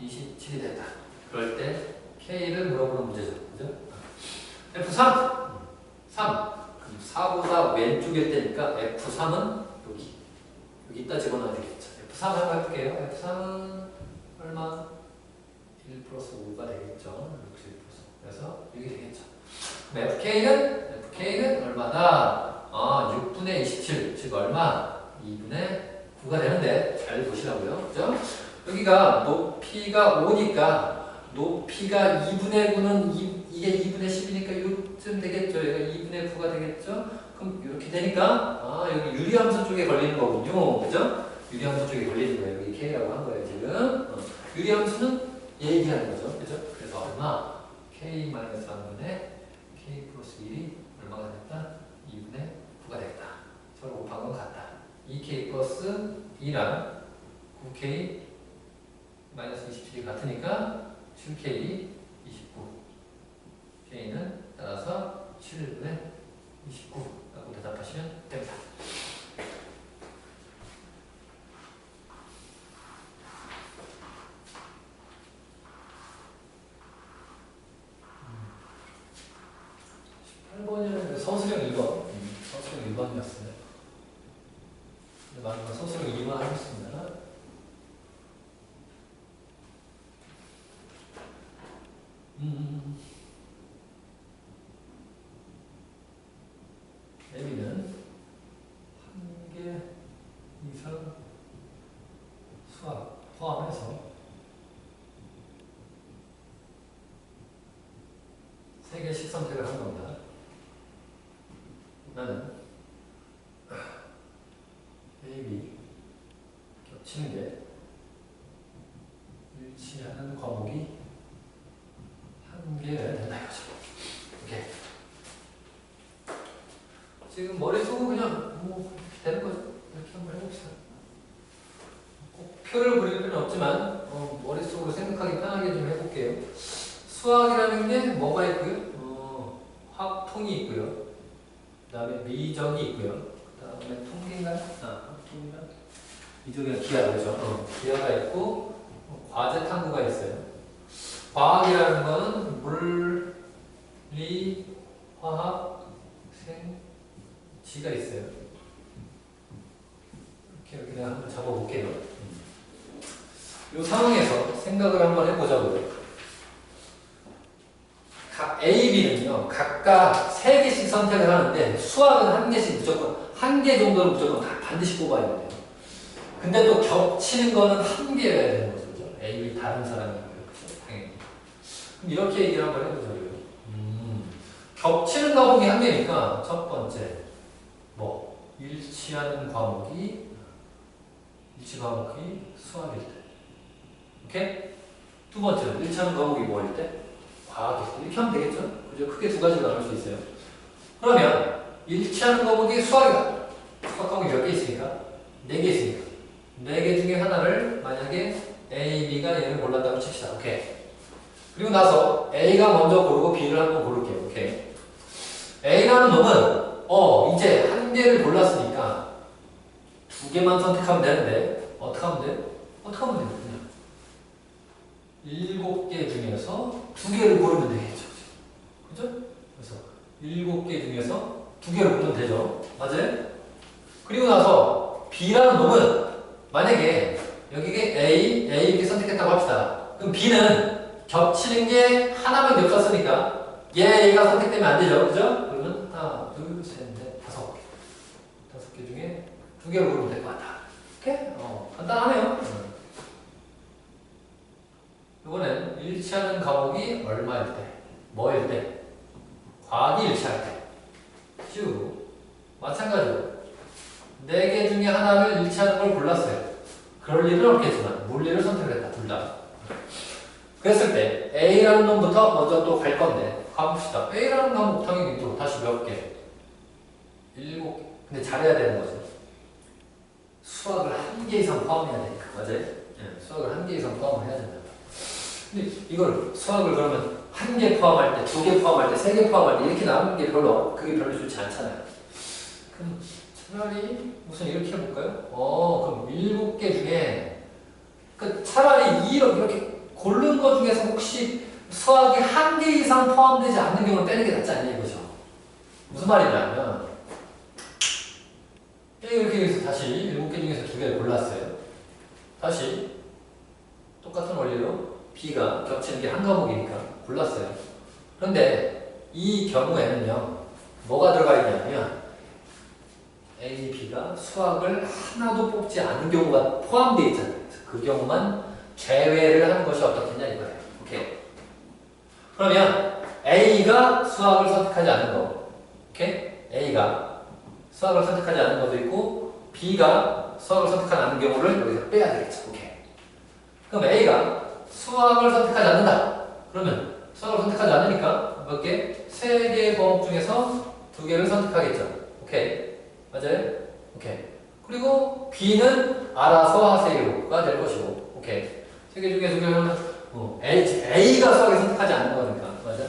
27이 됐다. 그럴 때 K를 물어보는 문제죠. 그죠? F3 F3. 3. 4보다 왼쪽일 때니까 F3은 여기다 집어넣어야 되겠죠. F3 한번 해볼게요. F3은 얼마? 1 플러스 5가 되겠죠. 61 플러스 5. 그래서 이게 되겠죠. 그럼 FK는 얼마다? 6분의 27. 즉 얼마? 2분의 9가 되는데 잘 보시라고요. 그죠? 여기가 높이가 5니까 높이가 2분의 9는 이게 2분의 10이니까 요쯤 되겠죠. 얘가 2분의 9가 되겠죠. 그럼 이렇게 되니까 여기 유리함수 쪽에 걸리는 거군요. 그죠? 유리함수 쪽에 걸리는 거예요. 여기 K라고 한 거예요, 지금. 유리함수는 얘기하는 거죠. 그죠? 그래서 얼마? K-3분의 K 플러스 1이 얼마가 됐다? 2분의 9가 됐다. 서로 곱한 건 같다. 2K 플러스 2랑 9K 마이너스 27이 같으니까 7K 29. K는 따라서 7분의 29라고 대답하시면 됩니다. 서술형 2번. 서술형 1번이었어요. 마지막 서술형 2번 하겠습니다. A는 1개 이상 수학 포함해서 3개씩 선택을 한 겁니다. 나는 A, B 겹치는 게 일치하는 과목이 1개 된다 이거죠. 오케이. 지금 머릿속으로 그냥 되는 거죠. 이렇게 한번 해봅시다. 꼭 표를 그릴 필요는 없지만 머릿속으로 생각하기 편하게 좀 해볼게요. 수학이라는 게 뭐가 있고요? 화통이 있고요. 그 다음에 미정이 있고요. 그 다음에 통계인가요? 통계인가? 이쪽에 기하, 그죠? 기하가 있고 과제 탐구가 있어요. 과학이라는 거는 물리, 화학, 생, 지가 있어요. 이렇게 내가 한번 잡아볼게요. 이 상황에서 생각을 한번 해보자고요. 각 A, B는요, 각각 3개씩 선택을 하는데 수학은 1개씩 무조건, 1개 정도는 무조건 다 반드시 뽑아야 돼요. 근데 또 겹치는 거는 1개여야 되는 거죠. 그죠? A, B 다른 사람이고요. 그죠? 당연히. 그럼 이렇게 얘기를 한번 해보자고요. 겹치는 과목이 1개니까 첫 번째, 일치하는 과목이 수학일 때. 오케이? 두 번째는 일치하는 과목이 뭐일 때? 과학일 때. 이렇게 하면 되겠죠? 그죠? 크게 두 가지로 나눌 수 있어요. 그러면 일치하는 과목이 수학이다. 수학 과목이 몇 개 있으니까? 4개 있으니까. 4개 중에 하나를 만약에 A, B가 얘를 골랐다고 칩시다. 오케이. 그리고 나서 A가 먼저 고르고 B를 한번 고를게요. 오케이. A라는 놈은 이제 1개를 골랐으니까 2개만 선택하면 되는데 어떻게 하면 돼요? 어떻게 하면 돼요? 그냥 7개 중에서 2개를 고르면 되겠죠. 그죠? 그래서 7개 중에서 2개를 고르면 되죠. 맞아요? 그리고 나서 B라는 놈은 만약에 여기에 A 이렇게 선택했다고 합시다. 그럼 B는 겹치는 게 하나만 겹쳤으니까 얘가 선택되면 안 되죠. 그죠? 그러면 하나, 둘, 셋, 넷, 5개 중에 2개를 고르면 될 것 같다. 오케이? 간단하네요. 이번엔 일치하는 과목이 얼마일 때? 뭐일 때? 과학이 일치할 때. 쭉. 마찬가지로 4개 중에 하나를 일치하는 걸 골랐어요. 그럴 일은 없겠지만 물리를 선택했다. 둘 다. 그랬을 때 A라는 놈부터 먼저 또 갈 건데 가봅시다. A라는 과목 당연히 또 다시 몇 개? 7개. 근데 잘해야 되는 거죠. 수학을 1개 이상 포함해야 되니까. 맞아요? 네, 수학을 1개 이상 포함을 해야 된다. 근데 이걸 수학을 그러면 1개 포함할 때, 2개 포함할 때, 3개 포함할 때 이렇게 나누는 게 그게 별로 좋지 않잖아요. 그럼 차라리 우선 이렇게 해볼까요? 그럼 7개 중에 차라리 이렇게 고른 거 중에서 혹시 수학이 한 개 이상 포함되지 않는 경우는 빼는 게 낫지 않냐 이거죠. 무슨 말이냐면 이렇게 해서 다시 7개 중에서 2개를 골랐어요. 다시 똑같은 원리로 B가 겹치는 게 한 과목이니까 골랐어요. 그런데 이 경우에는요, 뭐가 들어가 있냐면 A, B가 수학을 하나도 뽑지 않은 경우가 포함되어 있잖아요. 그 경우만 제외를 하는 것이 어떻겠냐 이거예요. 오케이. 그러면 A가 수학을 선택하지 않는 거, 오케이? A가 수학을 선택하지 않는 것도 있고 B가 수학을 선택하지 않는 경우를 여기서 빼야 되겠죠. 오케이. 그럼 A가 수학을 선택하지 않는다. 그러면 수학을 선택하지 않으니까 몇 개? 3개의 과목 중에서 2개를 선택하겠죠. 오케이. 맞아요? 오케이. 그리고 B는 알아서 하세요가 될 것이고. 오케이. 3개 중에 2개는 A가 수학을 선택하지 않는 거니까. 맞아?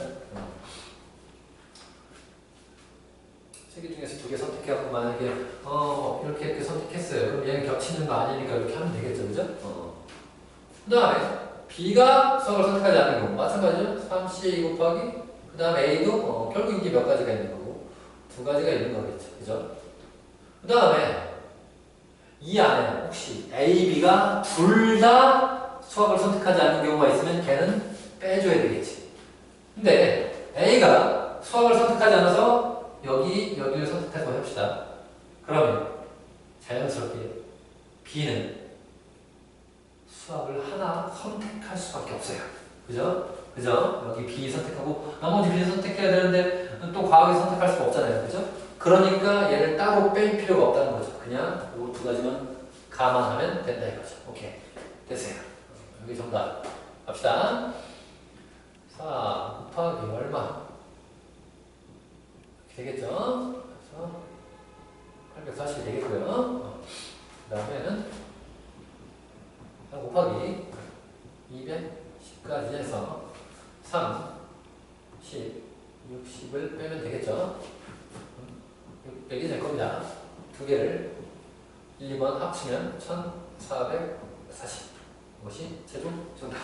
3개 중에서 2개 선택해갖고 만약에 이렇게 선택했어요. 그럼 얘는 겹치는 거 아니니까 이렇게 하면 되겠죠. 그죠? 그 다음에 B가 수학을 선택하지 않는 경우 마찬가지죠. 3C 곱하기 그 다음에 A도 결국 이게 몇 가지가 있는 거고 2가지가 있는 거겠죠. 그죠? 그 다음에 이 안에 혹시 A, B가 둘 다 수학을 선택하지 않는 경우가 있으면 걔는 빼줘야 되겠지. 근데 A가 수학을 선택하지 않아서 여기를 선택하고 합시다. 그러면 자연스럽게 B는 수학을 하나 선택할 수밖에 없어요. 그죠? 그죠? 여기 B 선택하고 나머지 B 선택해야 되는데 또 과학에 선택할 수가 없잖아요. 그죠? 그러니까 얘를 따로 뺄 필요가 없다는 거죠. 그냥 이 2가지만 감안하면 된다 이거죠. 오케이. 됐어요. 여기 정답. 갑시다. 4 곱하기 얼마? 되겠죠? 그래서 840이 되겠고요. 그 다음에는 4 곱하기 210까지 해서 3, 10, 60을 빼면 되겠죠? 600이 될 겁니다. 2개를 1, 2번 합치면 1440. 이것이 최종 정답.